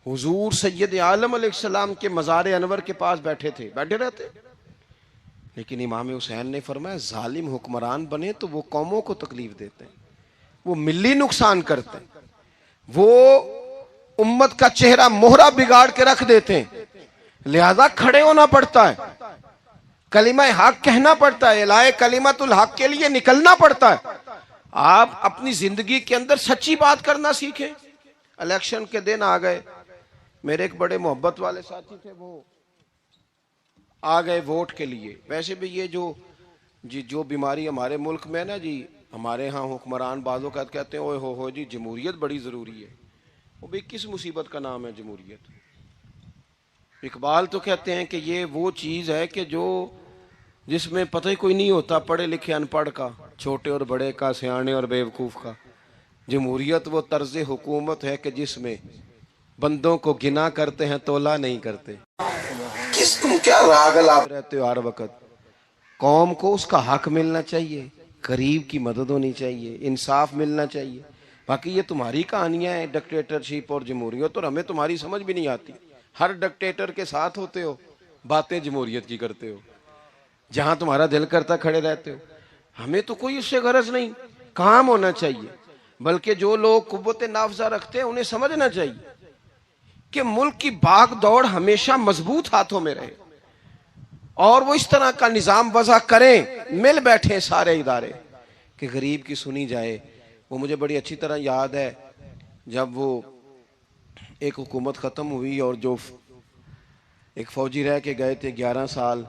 حضور سید عالم علیہ السلام کے مزار انور کے پاس بیٹھے تھے، بیٹھے رہتے۔ لیکن امام حسین نے فرمایا ظالم حکمران بنے تو وہ قوموں کو تکلیف دیتے ہیں، وہ ملی نقصان کرتے ہیں، وہ امت کا چہرہ مہرہ بگاڑ کے رکھ دیتے ہیں، لہذا کھڑے ہونا پڑتا ہے، کلمہ حق کہنا پڑتا ہے، الہے کلمت الحق کے لیے نکلنا پڑتا ہے۔ آپ اپنی زندگی کے اندر سچی بات کرنا سیکھیں۔ الیکشن کے دن آ گئے، میرے ایک بڑے محبت والے ساتھی تھے، وہ آ گئے ووٹ کے لیے۔ ویسے بھی یہ جو بیماری ہمارے ملک میں نا جی، ہمارے ہاں حکمران بعضوں کا کہتے ہیں اوے ہو جی جمہوریت بڑی ضروری ہے۔ وہ بھی کس مصیبت کا نام ہے جمہوریت؟ اقبال تو کہتے ہیں کہ یہ وہ چیز ہے کہ جس میں پتہ ہی کوئی نہیں ہوتا، پڑھے لکھے ان پڑھ کا، چھوٹے اور بڑے کا، سیانے اور بیوقوف کا۔ جمہوریت وہ طرز حکومت ہے کہ جس میں بندوں کو گنا کرتے ہیں، تولا نہیں کرتے۔ کس تم کیا راگل آپ رہتے ہو ہر وقت؟ قوم کو اس کا حق ملنا چاہیے، غریب کی مدد ہونی چاہیے، انصاف ملنا چاہیے۔ باقی یہ تمہاری کہانیاں ہیں ڈکٹیٹرشپ اور جمہوریت، اور ہمیں تمہاری سمجھ بھی نہیں آتی۔ ہر ڈکٹیٹر کے ساتھ ہوتے ہو، باتیں جمہوریت کی کرتے ہو، جہاں تمہارا دل کرتا کھڑے رہتے ہو۔ ہمیں تو کوئی اس سے غرض نہیں، کام ہونا چاہیے۔ بلکہ جو لوگ قوت نافذہ رکھتے ہیں انہیں سمجھنا چاہیے کہ ملک کی بھاگ دوڑ ہمیشہ مضبوط ہاتھوں میں رہے، اور وہ اس طرح کا نظام وضع کریں، مل بیٹھیں سارے ادارے کہ غریب کی سنی جائے۔ وہ مجھے بڑی اچھی طرح یاد ہے جب وہ ایک حکومت ختم ہوئی اور جو ایک فوجی رہ کے گئے تھے 11 سال،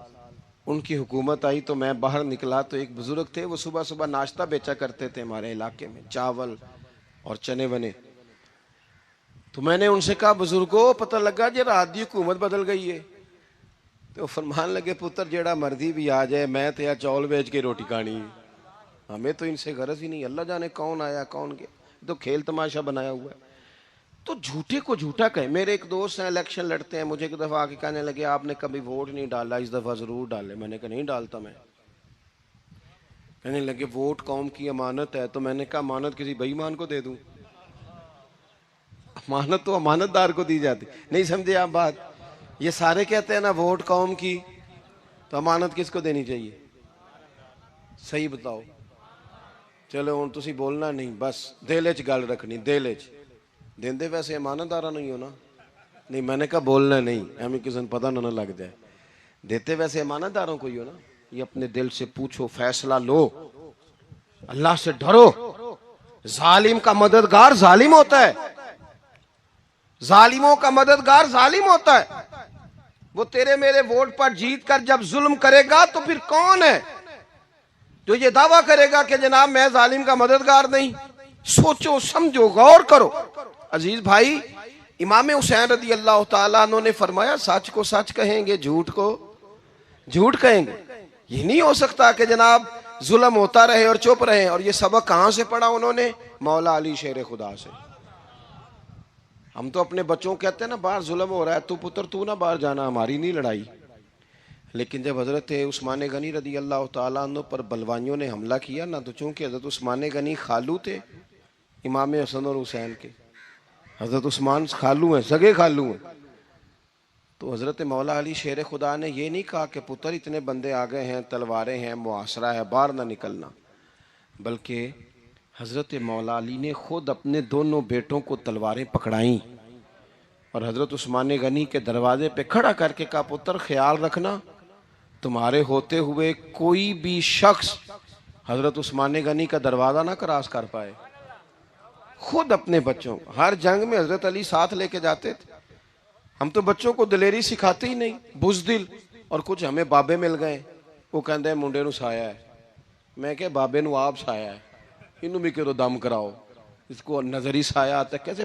ان کی حکومت آئی تو میں باہر نکلا تو ایک بزرگ تھے، وہ صبح صبح ناشتہ بیچا کرتے تھے ہمارے علاقے میں، چاول اور چنے ونے۔ تو تو میں نے ان سے کہا بزرگوں پتہ لگا جی رات دی حکومت بدل گئی ہے. تو فرمان لگے پتر جیڑا مرضی بھی آ جائے میں تو یا چول بیچ کے روٹی کھانی, ہمیں تو ان سے غرض ہی نہیں. اللہ جانے کون آیا کون گیا, تو کھیل تماشا بنایا ہوا ہے. تو جھوٹے کو جھوٹا کہیں. میرے ایک دوست ہیں الیکشن لڑتے ہیں, مجھے ایک دفعہ آ کے کہنے لگے آپ نے کبھی ووٹ نہیں ڈالا, اس دفعہ ضرور ڈالے. میں نے کہا نہیں ڈالتا میں. کہنے لگے ووٹ قوم کی امانت ہے. تو میں نے کہا امانت کسی بے ایمان کو دے دوں؟ امانت تو امانت دار کو دی جاتی. نہیں سمجھے آپ بات؟ یہ سارے کہتے ہیں نا ووٹ قوم کی, تو امانت کس کو دینی چاہیے؟ صحیح بتاؤ. چلو ہن تسی بولنا نہیں, بس دل وچ گل رکھنی, دل وچ. دیندے ویسے امانت دارا نہیں ہونا. نہیں میں نے کہا بولنا نہیں, ہمیں کسی نے پتہ نہ لگ جائے. دیتے ویسے امانت داروں کو ہی ہو نا. یہ اپنے دل سے پوچھو, فیصلہ لو, اللہ سے ڈرو. ظالم کا مددگار ظالم ہوتا ہے, ظالموں کا مددگار ظالم ہوتا ہے. وہ تیرے میرے ووٹ پر جیت کر جب ظلم کرے گا تو پھر کون ہے جو یہ دعویٰ کرے گا کہ جناب میں ظالم کا مددگار نہیں؟ سوچو سمجھو غور کرو. عزیز بھائی, امام حسین رضی اللہ تعالیٰ عنہ نے فرمایا سچ کو سچ کہیں گے, جھوٹ کو جھوٹ کہیں گے. یہ نہیں ہو سکتا کہ جناب ظلم ہوتا رہے اور چپ رہے. اور یہ سبق کہاں سے پڑھا انہوں نے؟ مولا علی شیر خدا سے. ہم تو اپنے بچوں کہتے ہیں نا باہر ظلم ہو رہا ہے, تو پتر تو نہ باہر جانا, ہماری نہیں لڑائی. لیکن جب حضرت عثمان غنی رضی اللہ تعالیٰ عنہ پر بلوائیوں نے حملہ کیا نا, تو چونکہ حضرت عثمان غنی خالو تھے امام حسن اور حسین کے, حضرت عثمان خالو ہیں, سگے خالو ہیں, تو حضرت مولا علی شیر خدا نے یہ نہیں کہا کہ پتر اتنے بندے آ گئے ہیں, تلواریں ہیں, محاصرہ ہے, باہر نہ نکلنا. بلکہ حضرت مولا علی نے خود اپنے دونوں بیٹوں کو تلواریں پکڑائیں اور حضرت عثمان غنی کے دروازے پہ کھڑا کر کے کہا پتر خیال رکھنا تمہارے ہوتے ہوئے کوئی بھی شخص حضرت عثمان غنی کا دروازہ نہ کراس کر پائے. خود اپنے بچوں, ہر جنگ میں حضرت علی ساتھ لے کے جاتے تھے. ہم تو بچوں کو دلیری سکھاتے ہی نہیں, بزدل. اور کچھ ہمیں بابے مل گئے, وہ کہندے منڈے نو سایا ہے. میں کہ بابے نو آپ سایا ہے, انہوں بھی کرو دم کراؤ, اس کو نظری سایا آتا ہے. کیسے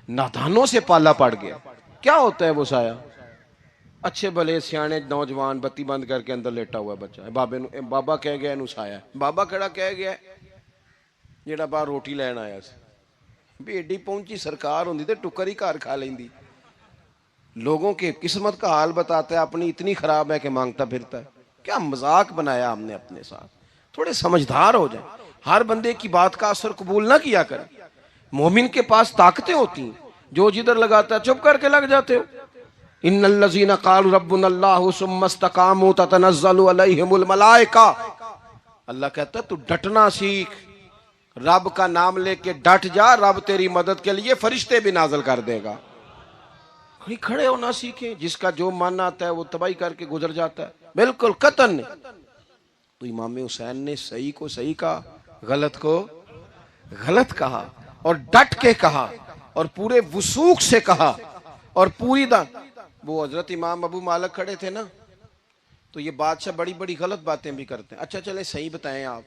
نادانوں سے پالا پڑ گیا. کیا ہوتا ہے وہ سایہ؟ اچھے بھلے سیانے نوجوان بتی بند کر کے اندر لیٹا ہوا ہے بچہ, بابے نو بابا کہہ گیا انہوں سایا ہے. بابا کہڑا کہہ گیا جیڑا باہر روٹی لین آیا سی, بھی ایڈی پہنچی سرکار ہوندی تے ٹکر ہی گھر کھا لیندی. لوگوں کے قسمت کا حال بتاتا ہے, اپنی اتنی خراب ہے کہ مانگتا پھرتا ہے. کیا مذاق بنایا ہم نے اپنے ساتھ. تھوڑے سمجھدار ہو جائیں, ہر بندے کی بات کا اثر قبول نہ کیا کریں. مومن کے پاس طاقتیں ہوتی ہیں, جو جدھر لگاتا ہے چپ کر کے لگ جاتے ہو. ان الذین قالوا ربنا اللہ ثم استقاموا تتنزل علیہم الملائکہ. اللہ کہتا ہے تو ڈٹنا سیکھ, رب کا نام لے کے ڈٹ جا, رب تیری مدد کے لیے فرشتے بھی نازل کر دے گا. کہیں کھڑے ہونا سیکھیں, جس کا جو من آتا ہے وہ تباہی کر کے گزر جاتا ہے. بالکل قطعاً نہیں. تو امام حسین نے صحیح کو صحیح کہا, غلط کو غلط کہا, اور ڈٹ کے کہا, اور پورے وثوق سے کہا, اور پوری وہ حضرت امام ابو مالک کھڑے تھے نا, تو یہ بادشاہ بڑی بڑی غلط باتیں بھی کرتے ہیں. اچھا چلے صحیح بتائیں آپ,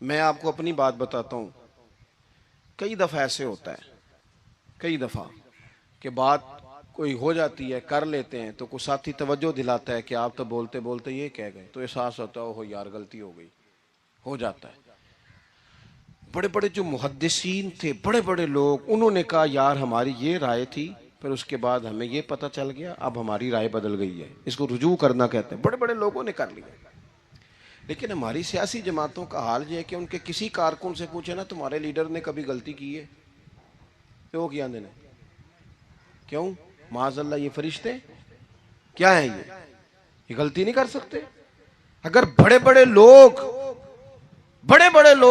میں آپ کو اپنی بات بتاتا ہوں. کئی دفعہ ایسے ہوتا ہے, کئی دفعہ کہ بات کوئی ہو جاتی ہے, کر لیتے ہیں, تو کوئی ساتھی توجہ دلاتا ہے کہ آپ تو بولتے بولتے یہ کہہ گئے, تو احساس ہوتا ہے اوہ یار غلطی ہو گئی. ہو جاتا ہے. بڑے بڑے جو محدثین تھے, بڑے بڑے لوگ, انہوں نے کہا یار ہماری یہ رائے تھی, پھر اس کے بعد ہمیں یہ پتہ چل گیا, اب ہماری رائے بدل گئی ہے. اس کو رجوع کرنا کہتے ہیں. بڑے بڑے لوگوں نے کر لیا. لیکن ہماری سیاسی جماعتوں کا حال یہ ہے کہ ان کے کسی کارکن سے پوچھے نا تمہارے لیڈر نے کبھی غلطی کی ہے, کیوں کیا نے, کیوں معاذ اللہ یہ فرشتے کیا ہیں, یہ غلطی نہیں کر سکتے. اگر بڑے بڑے لوگ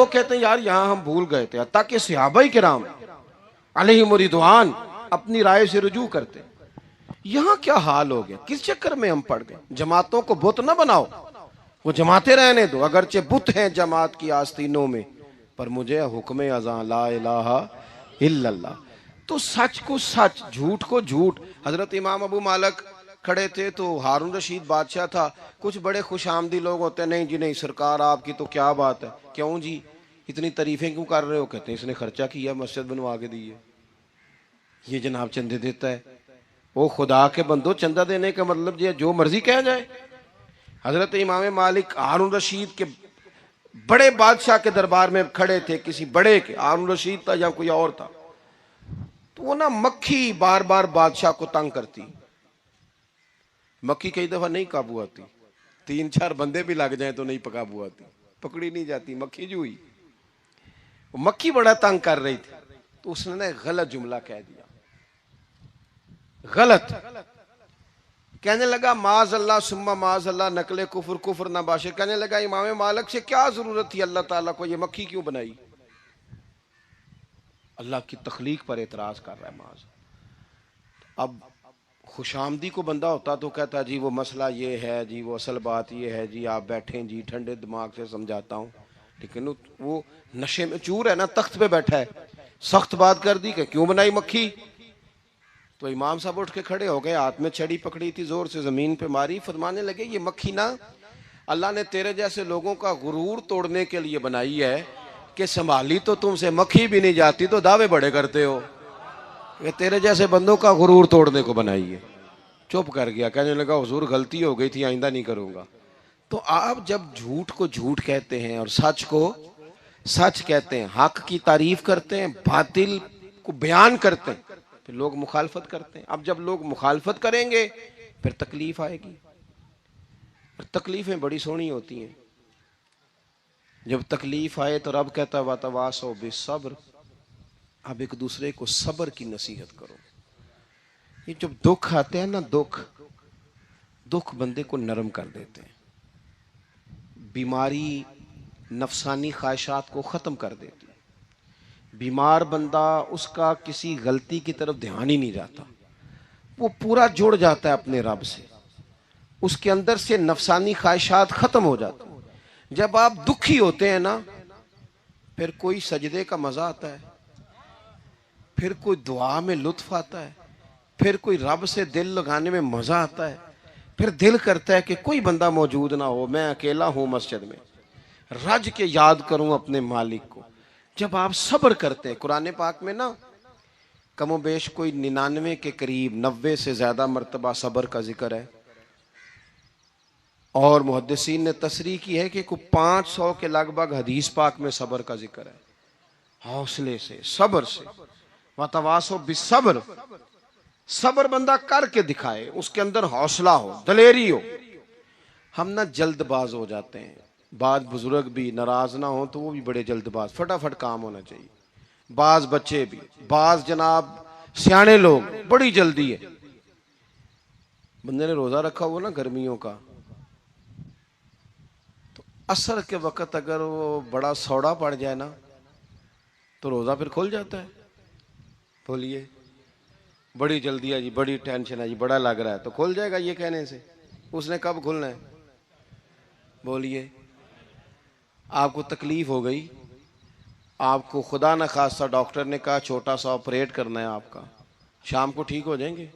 کہتے ہیں یار یہاں ہم بھول گئے تھے, تاکہ صحابہ کرام علیہم رضوان اپنی رائے سے رجوع کرتے. یہاں کیا حال ہو گیا, کس چکر میں ہم پڑ گئے. جماعتوں کو بت نہ بناؤ, وہ جماعتیں رہنے دو, اگرچہ بت ہیں جماعت کی آستینوں میں, پر مجھے حکم اذان لا الہ الا اللہ. تو سچ کو سچ, جھوٹ کو جھوٹ. حضرت امام ابو مالک کھڑے تھے تو ہارون رشید بادشاہ تھا. کچھ بڑے خوش آمدی لوگ ہوتے ہیں, نہیں جی نہیں سرکار آپ کی تو کیا بات ہے, کیوں جی اتنی تعریفیں کیوں کر رہے ہو, کہتے ہیں اس نے خرچہ کیا مسجد بنوا کے دی ہے. یہ جناب چندے دیتا ہے. او خدا کے بندو، چندہ دینے کا مطلب یہ جو مرضی کہا جائے. حضرت امام مالک ہارون رشید کے بڑے بادشاہ کے دربار میں کھڑے تھے، کسی بڑے کے، ہارون رشید تھا یا کوئی اور تھا. تو وہ نا مکھی بار بار بادشاہ کو تنگ کرتی. مکھی کئی دفعہ نہیں قابو آتی، 3-4 بندے بھی لگ جائیں تو نہیں قابو آتی، پکڑی نہیں جاتی. مکھی جو ہوئی، مکھی بڑا تنگ کر رہی تھی. تو اس نے غلط جملہ کہہ دیا، غلط کہنے لگا معاذ اللہ ثم معاذ اللہ، نقل کفر کفر نہ باشے. کہنے لگا امام مالک سے کیا ضرورت تھی اللہ تعالیٰ کو یہ مکھی کیوں بنائی؟ اللہ کی تخلیق پر اعتراض کر رہا ہے معاذ. اب خوش آمدی کو بندہ ہوتا تو کہتا جی وہ مسئلہ یہ ہے جی، وہ اصل بات یہ ہے جی، آپ بیٹھیں جی، ٹھنڈے دماغ سے سمجھاتا ہوں. لیکن وہ نشے میں چور ہے نا، تخت پہ بیٹھا ہے، سخت بات کر دی کہ کیوں بنائی مکھی. تو امام صاحب اٹھ کے کھڑے ہو گئے، ہاتھ میں چھڑی پکڑی تھی، زور سے زمین پہ ماری. فرمانے لگے یہ مکھی نا اللہ نے تیرے جیسے لوگوں کا غرور توڑنے کے لیے بنائی ہے کہ سنبھالی تو تم سے مکھی بھی نہیں جاتی تو دعوے بڑے کرتے ہو. یہ تیرے جیسے بندوں کا غرور توڑنے کو بنائی ہے. چپ کر گیا، کہنے لگا حضور غلطی ہو گئی تھی، آئندہ نہیں کروں گا. تو آپ جب جھوٹ کو جھوٹ کہتے ہیں اور سچ کو سچ کہتے ہیں، حق کی تعریف کرتے ہیں، باطل کو بیان کرتے ہیں، پھر لوگ مخالفت کرتے ہیں. اب جب لوگ مخالفت کریں گے پھر تکلیف آئے گی. اور تکلیفیں بڑی سونی ہوتی ہیں. جب تکلیف آئے تو رب کہتا ہے وَتَوَاصَوْا بِالصَّبْرِ، اب ایک دوسرے کو صبر کی نصیحت کرو. یہ جب دکھ آتے ہیں نا، دکھ بندے کو نرم کر دیتے ہیں. بیماری نفسانی خواہشات کو ختم کر دیتی ہے. بیمار بندہ، اس کا کسی غلطی کی طرف دھیان ہی نہیں جاتا، وہ پورا جڑ جاتا ہے اپنے رب سے، اس کے اندر سے نفسانی خواہشات ختم ہو جاتی. جب آپ دکھی ہوتے ہیں نا، پھر کوئی سجدے کا مزہ آتا ہے، پھر کوئی دعا میں لطف آتا ہے، پھر کوئی رب سے دل لگانے میں مزہ آتا ہے. پھر دل کرتا ہے کہ کوئی بندہ موجود نہ ہو، میں اکیلا ہوں مسجد میں، رج کے یاد کروں اپنے مالک کو. جب آپ صبر کرتے ہیں، قرآن پاک میں نا کم و بیش کوئی 99 کے قریب، 90 سے زیادہ مرتبہ صبر کا ذکر ہے. اور محدثین نے تصریح کی ہے کہ کوئی 500 کے لگ بھگ حدیث پاک میں صبر کا ذکر ہے. حوصلے سے، صبر سے. وَتَوَاصَوْا بِالصَّبْرِ، صبر بندہ کر کے دکھائے، اس کے اندر حوصلہ ہو، دلیری ہو. ہم نہ جلد باز ہو جاتے ہیں. بعض بزرگ بھی ناراض نہ ہوں تو وہ بھی بڑے جلد باز، فٹافٹ کام ہونا چاہیے. بعض بچے بھی، بعض جناب سیانے لوگ، بڑی جلدی ہے. بندے نے روزہ رکھا ہوا نا گرمیوں کا، تو عصر کے وقت اگر وہ بڑا سوڑا پڑ جائے نا تو روزہ پھر کھل جاتا ہے. بولیے بڑی جلدی ہے جی، بڑی ٹینشن ہے جی، بڑا لگ رہا ہے، تو کھل جائے گا یہ کہنے سے. اس نے کب کھلنا ہے؟ بولیے. آپ کو تکلیف ہو گئی، آپ کو خدا نہ خواستہ ڈاکٹر نے کہا چھوٹا سا آپریٹ کرنا ہے آپ کا، شام کو ٹھیک ہو جائیں گے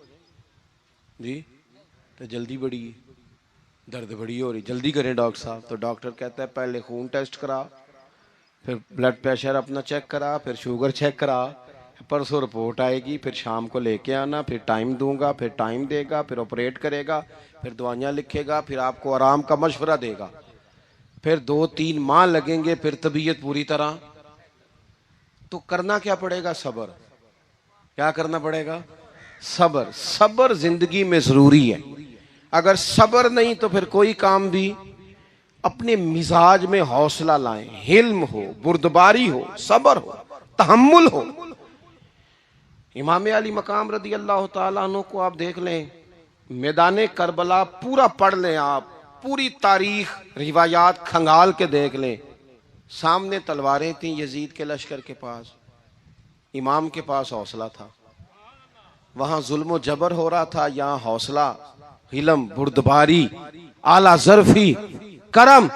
جی؟ تو جلدی بڑی، درد بڑی ہو رہی، جلدی کریں ڈاکٹر صاحب. تو ڈاکٹر کہتا ہے پہلے خون ٹیسٹ کرا، پھر بلڈ پریشر اپنا چیک کرا، پھر شوگر چیک کرا، پرسوں رپورٹ آئے گی، پھر شام کو لے کے آنا، پھر ٹائم دوں گا، پھر ٹائم دے گا، پھر آپریٹ کرے گا، پھر دوائیاں لکھے گا، پھر آپ کو آرام کا مشورہ دے گا، پھر 2-3 ماہ لگیں گے، پھر طبیعت پوری طرح. تو کرنا کیا پڑے گا؟ صبر. کیا کرنا پڑے گا؟ صبر. صبر زندگی میں ضروری ہے. اگر صبر نہیں تو پھر کوئی کام بھی. اپنے مزاج میں حوصلہ لائیں، حلم ہو، بردباری ہو، صبر ہو، تحمل ہو. امام علی مقام رضی اللہ تعالیٰ عنہ کو آپ دیکھ لیں، میدان کربلا پورا پڑھ لیں، آپ پوری تاریخ روایات کھنگال کے دیکھ لیں. سامنے تلواریں تھیں یزید کے لشکر کے پاس، امام کے پاس حوصلہ تھا. وہاں ظلم و جبر ہو رہا تھا، یہاں حوصلہ، حلم، بردباری، اعلیٰ ظرفی، کرم.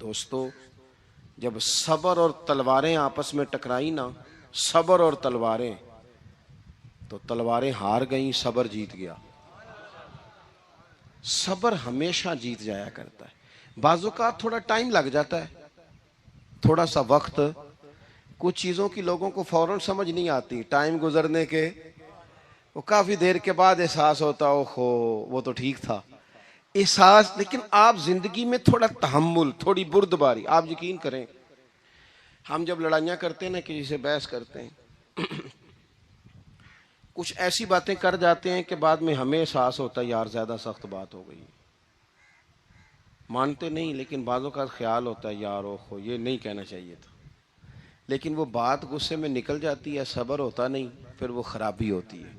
دوستو جب صبر اور تلواریں آپس میں ٹکرائی نا، صبر اور تلواریں، تو تلواریں ہار گئیں، صبر جیت گیا. صبر ہمیشہ جیت جایا کرتا ہے. بعض اوقات تھوڑا ٹائم لگ جاتا ہے، تھوڑا سا وقت کچھ چیزوں کی لوگوں کو فوراً سمجھ نہیں آتی، ٹائم گزرنے کے وہ کافی دیر کے بعد احساس ہوتا اوہو وہ تو ٹھیک تھا احساس. لیکن آپ زندگی میں تھوڑا تحمل، تھوڑی بردباری. آپ یقین کریں ہم جب لڑائیاں کرتے ہیں نا، کسی سے بحث کرتے ہیں، کچھ ایسی باتیں کر جاتے ہیں کہ بعد میں ہمیں احساس ہوتا ہے یار زیادہ سخت بات ہو گئی. مانتے نہیں لیکن بعضوں کا خیال ہوتا ہے یار اوہو یہ نہیں کہنا چاہیے تھا. لیکن وہ بات غصے میں نکل جاتی ہے، صبر ہوتا نہیں، پھر وہ خرابی ہوتی ہے.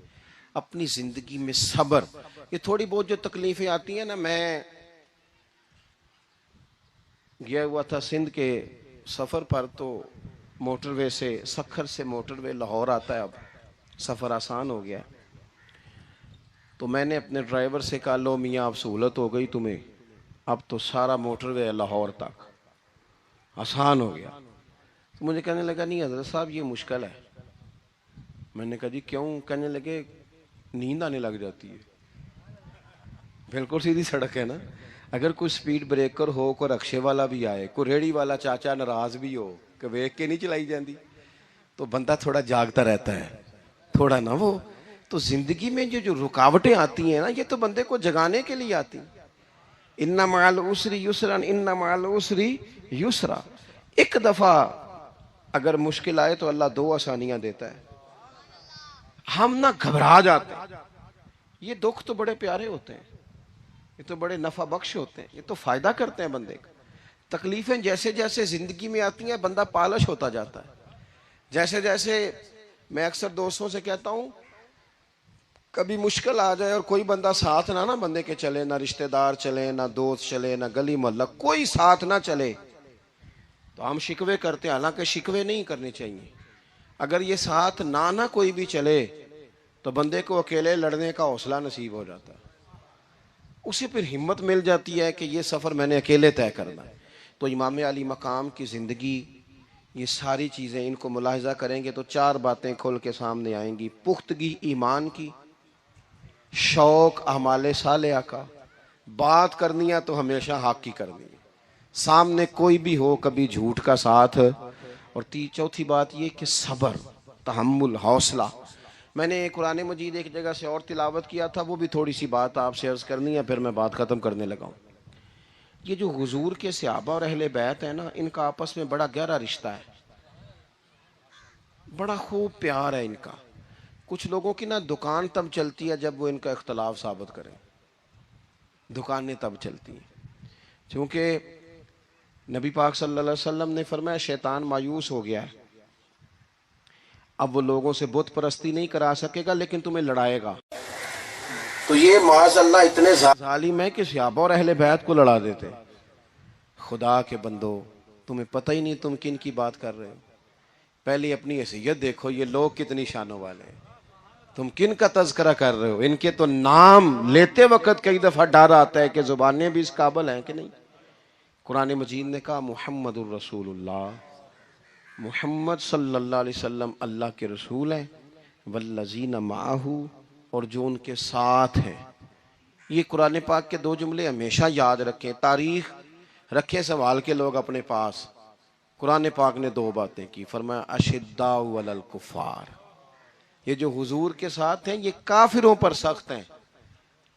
اپنی زندگی میں صبر. یہ تھوڑی بہت جو تکلیفیں آتی ہیں نا، میں گیا ہوا تھا سندھ کے سفر پر، تو موٹر وے سے، سکھر سے موٹر وے لاہور آتا ہے، اب سفر آسان ہو گیا. تو میں نے اپنے ڈرائیور سے کہا لو میاں اب سہولت ہو گئی تمہیں، اب تو سارا موٹر وے لاہور تک آسان ہو گیا. تو مجھے کہنے لگا نہیں حضرت صاحب یہ مشکل ہے. میں نے کہا جی کیوں؟ کہنے لگے نیند آنے لگ جاتی ہے. بالکل سیدھی سڑک ہے نا، اگر کوئی سپیڈ بریکر ہو، کوئی رکشے والا بھی آئے، کوئی ریڑھی والا چاچا ناراض بھی ہو کہ ویک کے نہیں چلائی جاندی، تو بندہ تھوڑا جاگتا رہتا ہے تھوڑا نا. وہ تو زندگی میں جو رکاوٹیں آتی ہیں نا، یہ تو بندے کو جگانے کے لیے آتی. ان مع العسر یسرا ان مع العسر یسرا. ایک دفعہ اگر مشکل آئے تو اللہ دو آسانیاں دیتا ہے. ہم نہ گھبرا جاتے ہیں. یہ دکھ تو بڑے پیارے ہوتے ہیں، یہ تو بڑے نفع بخش ہوتے ہیں، یہ تو فائدہ کرتے ہیں بندے کا. تکلیفیں جیسے جیسے زندگی میں آتی ہیں بندہ پالش ہوتا جاتا ہے. جیسے جیسے میں اکثر دوستوں سے کہتا ہوں کبھی مشکل آ جائے اور کوئی بندہ ساتھ نہ بندے کے چلے، نہ رشتہ دار چلے، نہ دوست چلے، نہ گلی محلہ کوئی ساتھ نہ چلے، تو ہم شکوے کرتے ہیں. حالانکہ شکوے نہیں کرنے چاہیے. اگر یہ ساتھ نہ کوئی بھی چلے تو بندے کو اکیلے لڑنے کا حوصلہ نصیب ہو جاتا ہے، اسے پھر ہمت مل جاتی ہے کہ یہ سفر میں نے اکیلے طے کرنا ہے. تو امام علی مقام کی زندگی، یہ ساری چیزیں ان کو ملاحظہ کریں گے تو چار باتیں کھل کے سامنے آئیں گی. پختگی ایمان کی، شوق اعمال صالحہ کا، بات کرنی ہے تو ہمیشہ حق کی کرنی ہے، سامنے کوئی بھی ہو کبھی جھوٹ کا ساتھ. اور چوتھی بات یہ کہ صبر، تحمل، حوصلہ. میں نے قرآن مجید ایک جگہ سے اور تلاوت کیا تھا، وہ بھی تھوڑی سی بات آپ سے عرض کرنی ہے، پھر میں بات ختم کرنے لگا ہوں. یہ جو حضور کے صحابہ اور اہل بیت ہیں نا، ان کا آپس میں بڑا گہرا رشتہ ہے، بڑا خوب پیار ہے ان کا. کچھ لوگوں کی نا دکان تب چلتی ہے جب وہ ان کا اختلاف ثابت کریں، دکانیں تب چلتی ہیں. چونکہ نبی پاک صلی اللہ علیہ وسلم نے فرمایا شیطان مایوس ہو گیا ہے، اب وہ لوگوں سے بت پرستی نہیں کرا سکے گا لیکن تمہیں لڑائے گا. تو یہ معاذ اللہ اتنے ظالم ہے کہ صحابہ اور اہل بیت کو لڑا دیتے. خدا کے بندو تمہیں پتہ ہی نہیں تم کن کی بات کر رہے ہو. پہلے اپنی حیثیت دیکھو، یہ لوگ کتنی شانوں والے ہیں، تم کن کا تذکرہ کر رہے ہو. ان کے تو نام لیتے وقت کئی دفعہ ڈر آتا ہے کہ زبانیں بھی اس قابل ہیں کہ نہیں. قرآن مجید نے کہا محمد الرسول اللہ، محمد صلی اللہ علیہ وسلم اللہ کے رسول ہیں، والذین معہ، اور جو ان کے ساتھ ہیں. یہ قرآن پاک کے دو جملے ہمیشہ یاد رکھیں، تاریخ رکھیں سنبھال کے لوگ اپنے پاس. قرآن پاک نے دو باتیں کی، فرمایا اشداء علی الکفار، یہ جو حضور کے ساتھ ہیں یہ کافروں پر سخت ہیں،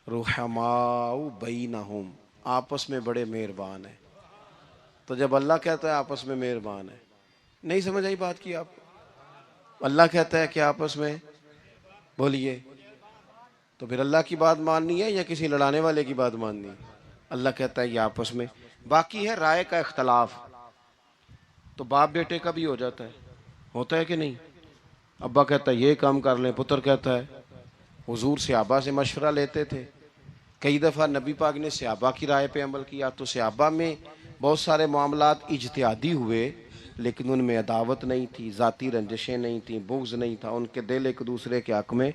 رحماء بینہم، آپس میں بڑے مہربان ہیں. تو جب اللہ کہتا ہے آپس میں مہربان ہے، نہیں سمجھ آئی بات کی آپ کو؟ اللہ کہتا ہے کہ آپس میں بولیے، تو پھر اللہ کی بات ماننی ہے یا کسی لڑانے والے کی بات ماننی ہے؟ اللہ کہتا ہے یہ آپس میں. باقی ہے رائے کا اختلاف، تو باپ بیٹے کا بھی ہو جاتا ہے، ہوتا ہے کہ نہیں؟ ابا کہتا ہے یہ کام کر لیں، پتر کہتا ہے. حضور صحابہ سے مشورہ لیتے تھے، کئی دفعہ نبی پاک نے صحابہ کی رائے پہ عمل کیا. تو صحابہ میں بہت سارے معاملات اجتہادی ہوئے لیکن ان میں عداوت نہیں تھی، ذاتی رنجشیں نہیں تھیں، بغض نہیں تھا، ان کے دل ایک دوسرے کے حق میں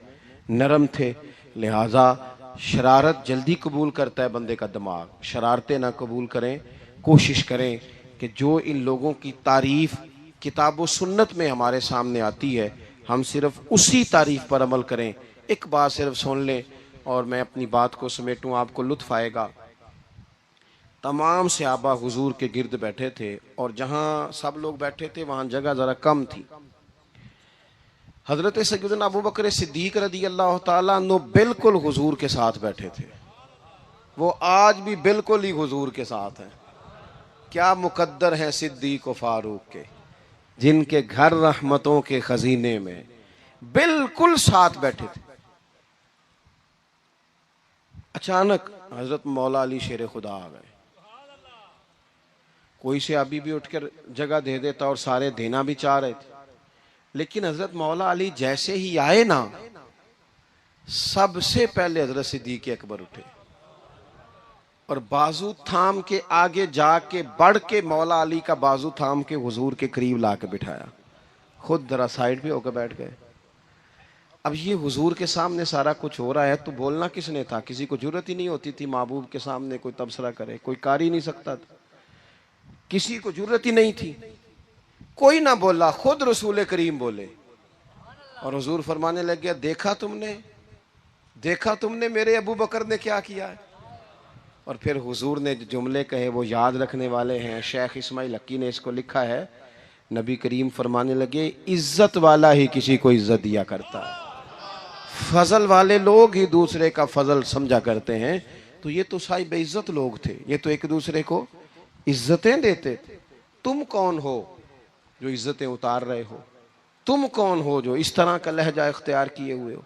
نرم تھے. لہٰذا شرارت جلدی قبول کرتا ہے بندے کا دماغ، شرارتیں نہ قبول کریں. کوشش کریں کہ جو ان لوگوں کی تعریف کتاب و سنت میں ہمارے سامنے آتی ہے ہم صرف اسی تعریف پر عمل کریں. ایک بات صرف سن لیں اور میں اپنی بات کو سمیٹوں، آپ کو لطف آئے گا. تمام صحابہ حضور کے گرد بیٹھے تھے، اور جہاں سب لوگ بیٹھے تھے وہاں جگہ ذرا کم تھی۔ حضرت سیدنا ابو بکر صدیق رضی اللہ تعالیٰ عنہ بالکل حضور کے ساتھ بیٹھے تھے، وہ آج بھی بالکل ہی حضور کے ساتھ ہیں۔ کیا مقدر ہیں صدیق و فاروق کے، جن کے گھر رحمتوں کے خزینے میں بالکل ساتھ بیٹھے تھے۔ اچانک حضرت مولا علی شیر خدا آ گئے۔ کوئی سے ابھی بھی اٹھ کر جگہ دے دیتا اور سارے دینا بھی چاہ رہے تھے، لیکن حضرت مولا علی جیسے ہی آئے نا، سب سے پہلے حضرت صدیق اکبر اٹھے اور بازو تھام کے آگے جا کے بڑھ کے مولا علی کا بازو تھام کے حضور کے قریب لا کے بٹھایا، خود ذرا سائڈ پہ ہو کے بیٹھ گئے۔ اب یہ حضور کے سامنے سارا کچھ ہو رہا ہے تو بولنا کس نے تھا؟ کسی کو ضرورت ہی نہیں ہوتی تھی محبوب کے سامنے کوئی تبصرہ کرے، کوئی کر ہی نہیں سکتا تھا، کسی کو ضرورت ہی نہیں تھی، کوئی نہ بولا، خود رسول کریم بولے اور حضور فرمانے لگ گیا، دیکھا تم نے میرے ابو بکر نے کیا کیا ہے؟ اور پھر حضور نے جو جملے کہے وہ یاد رکھنے والے ہیں۔ شیخ اسماعیل حقی نے اس کو لکھا ہے، نبی کریم فرمانے لگے، عزت والا ہی کسی کو عزت دیا کرتا ہے، فضل والے لوگ ہی دوسرے کا فضل سمجھا کرتے ہیں۔ تو یہ تو صاحب عزت لوگ تھے، یہ تو ایک دوسرے کو عزتیں دیتے تھے۔ تم کون ہو جو عزتیں اتار رہے ہو؟ تم کون ہو جو اس طرح کا لہجہ اختیار کیے ہوئے ہو؟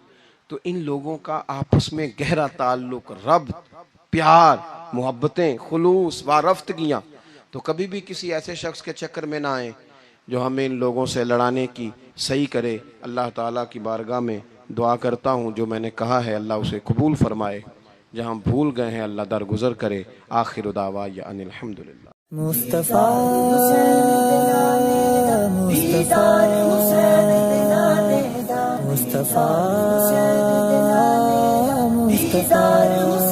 تو ان لوگوں کا آپس میں گہرا تعلق، ربط، پیار، محبتیں، خلوص، وارفتگیاں، تو کبھی بھی کسی ایسے شخص کے چکر میں نہ آئیں جو ہمیں ان لوگوں سے لڑانے کی صحیح کرے۔ اللہ تعالیٰ کی بارگاہ میں دعا کرتا ہوں جو میں نے کہا ہے اللہ اسے قبول فرمائے، جہاں بھول گئے ہیں اللہ درگزر کرے۔ آخر دعوانا ان الحمدللہ۔ مصطفیٰ مصطفیٰ مصطفیٰ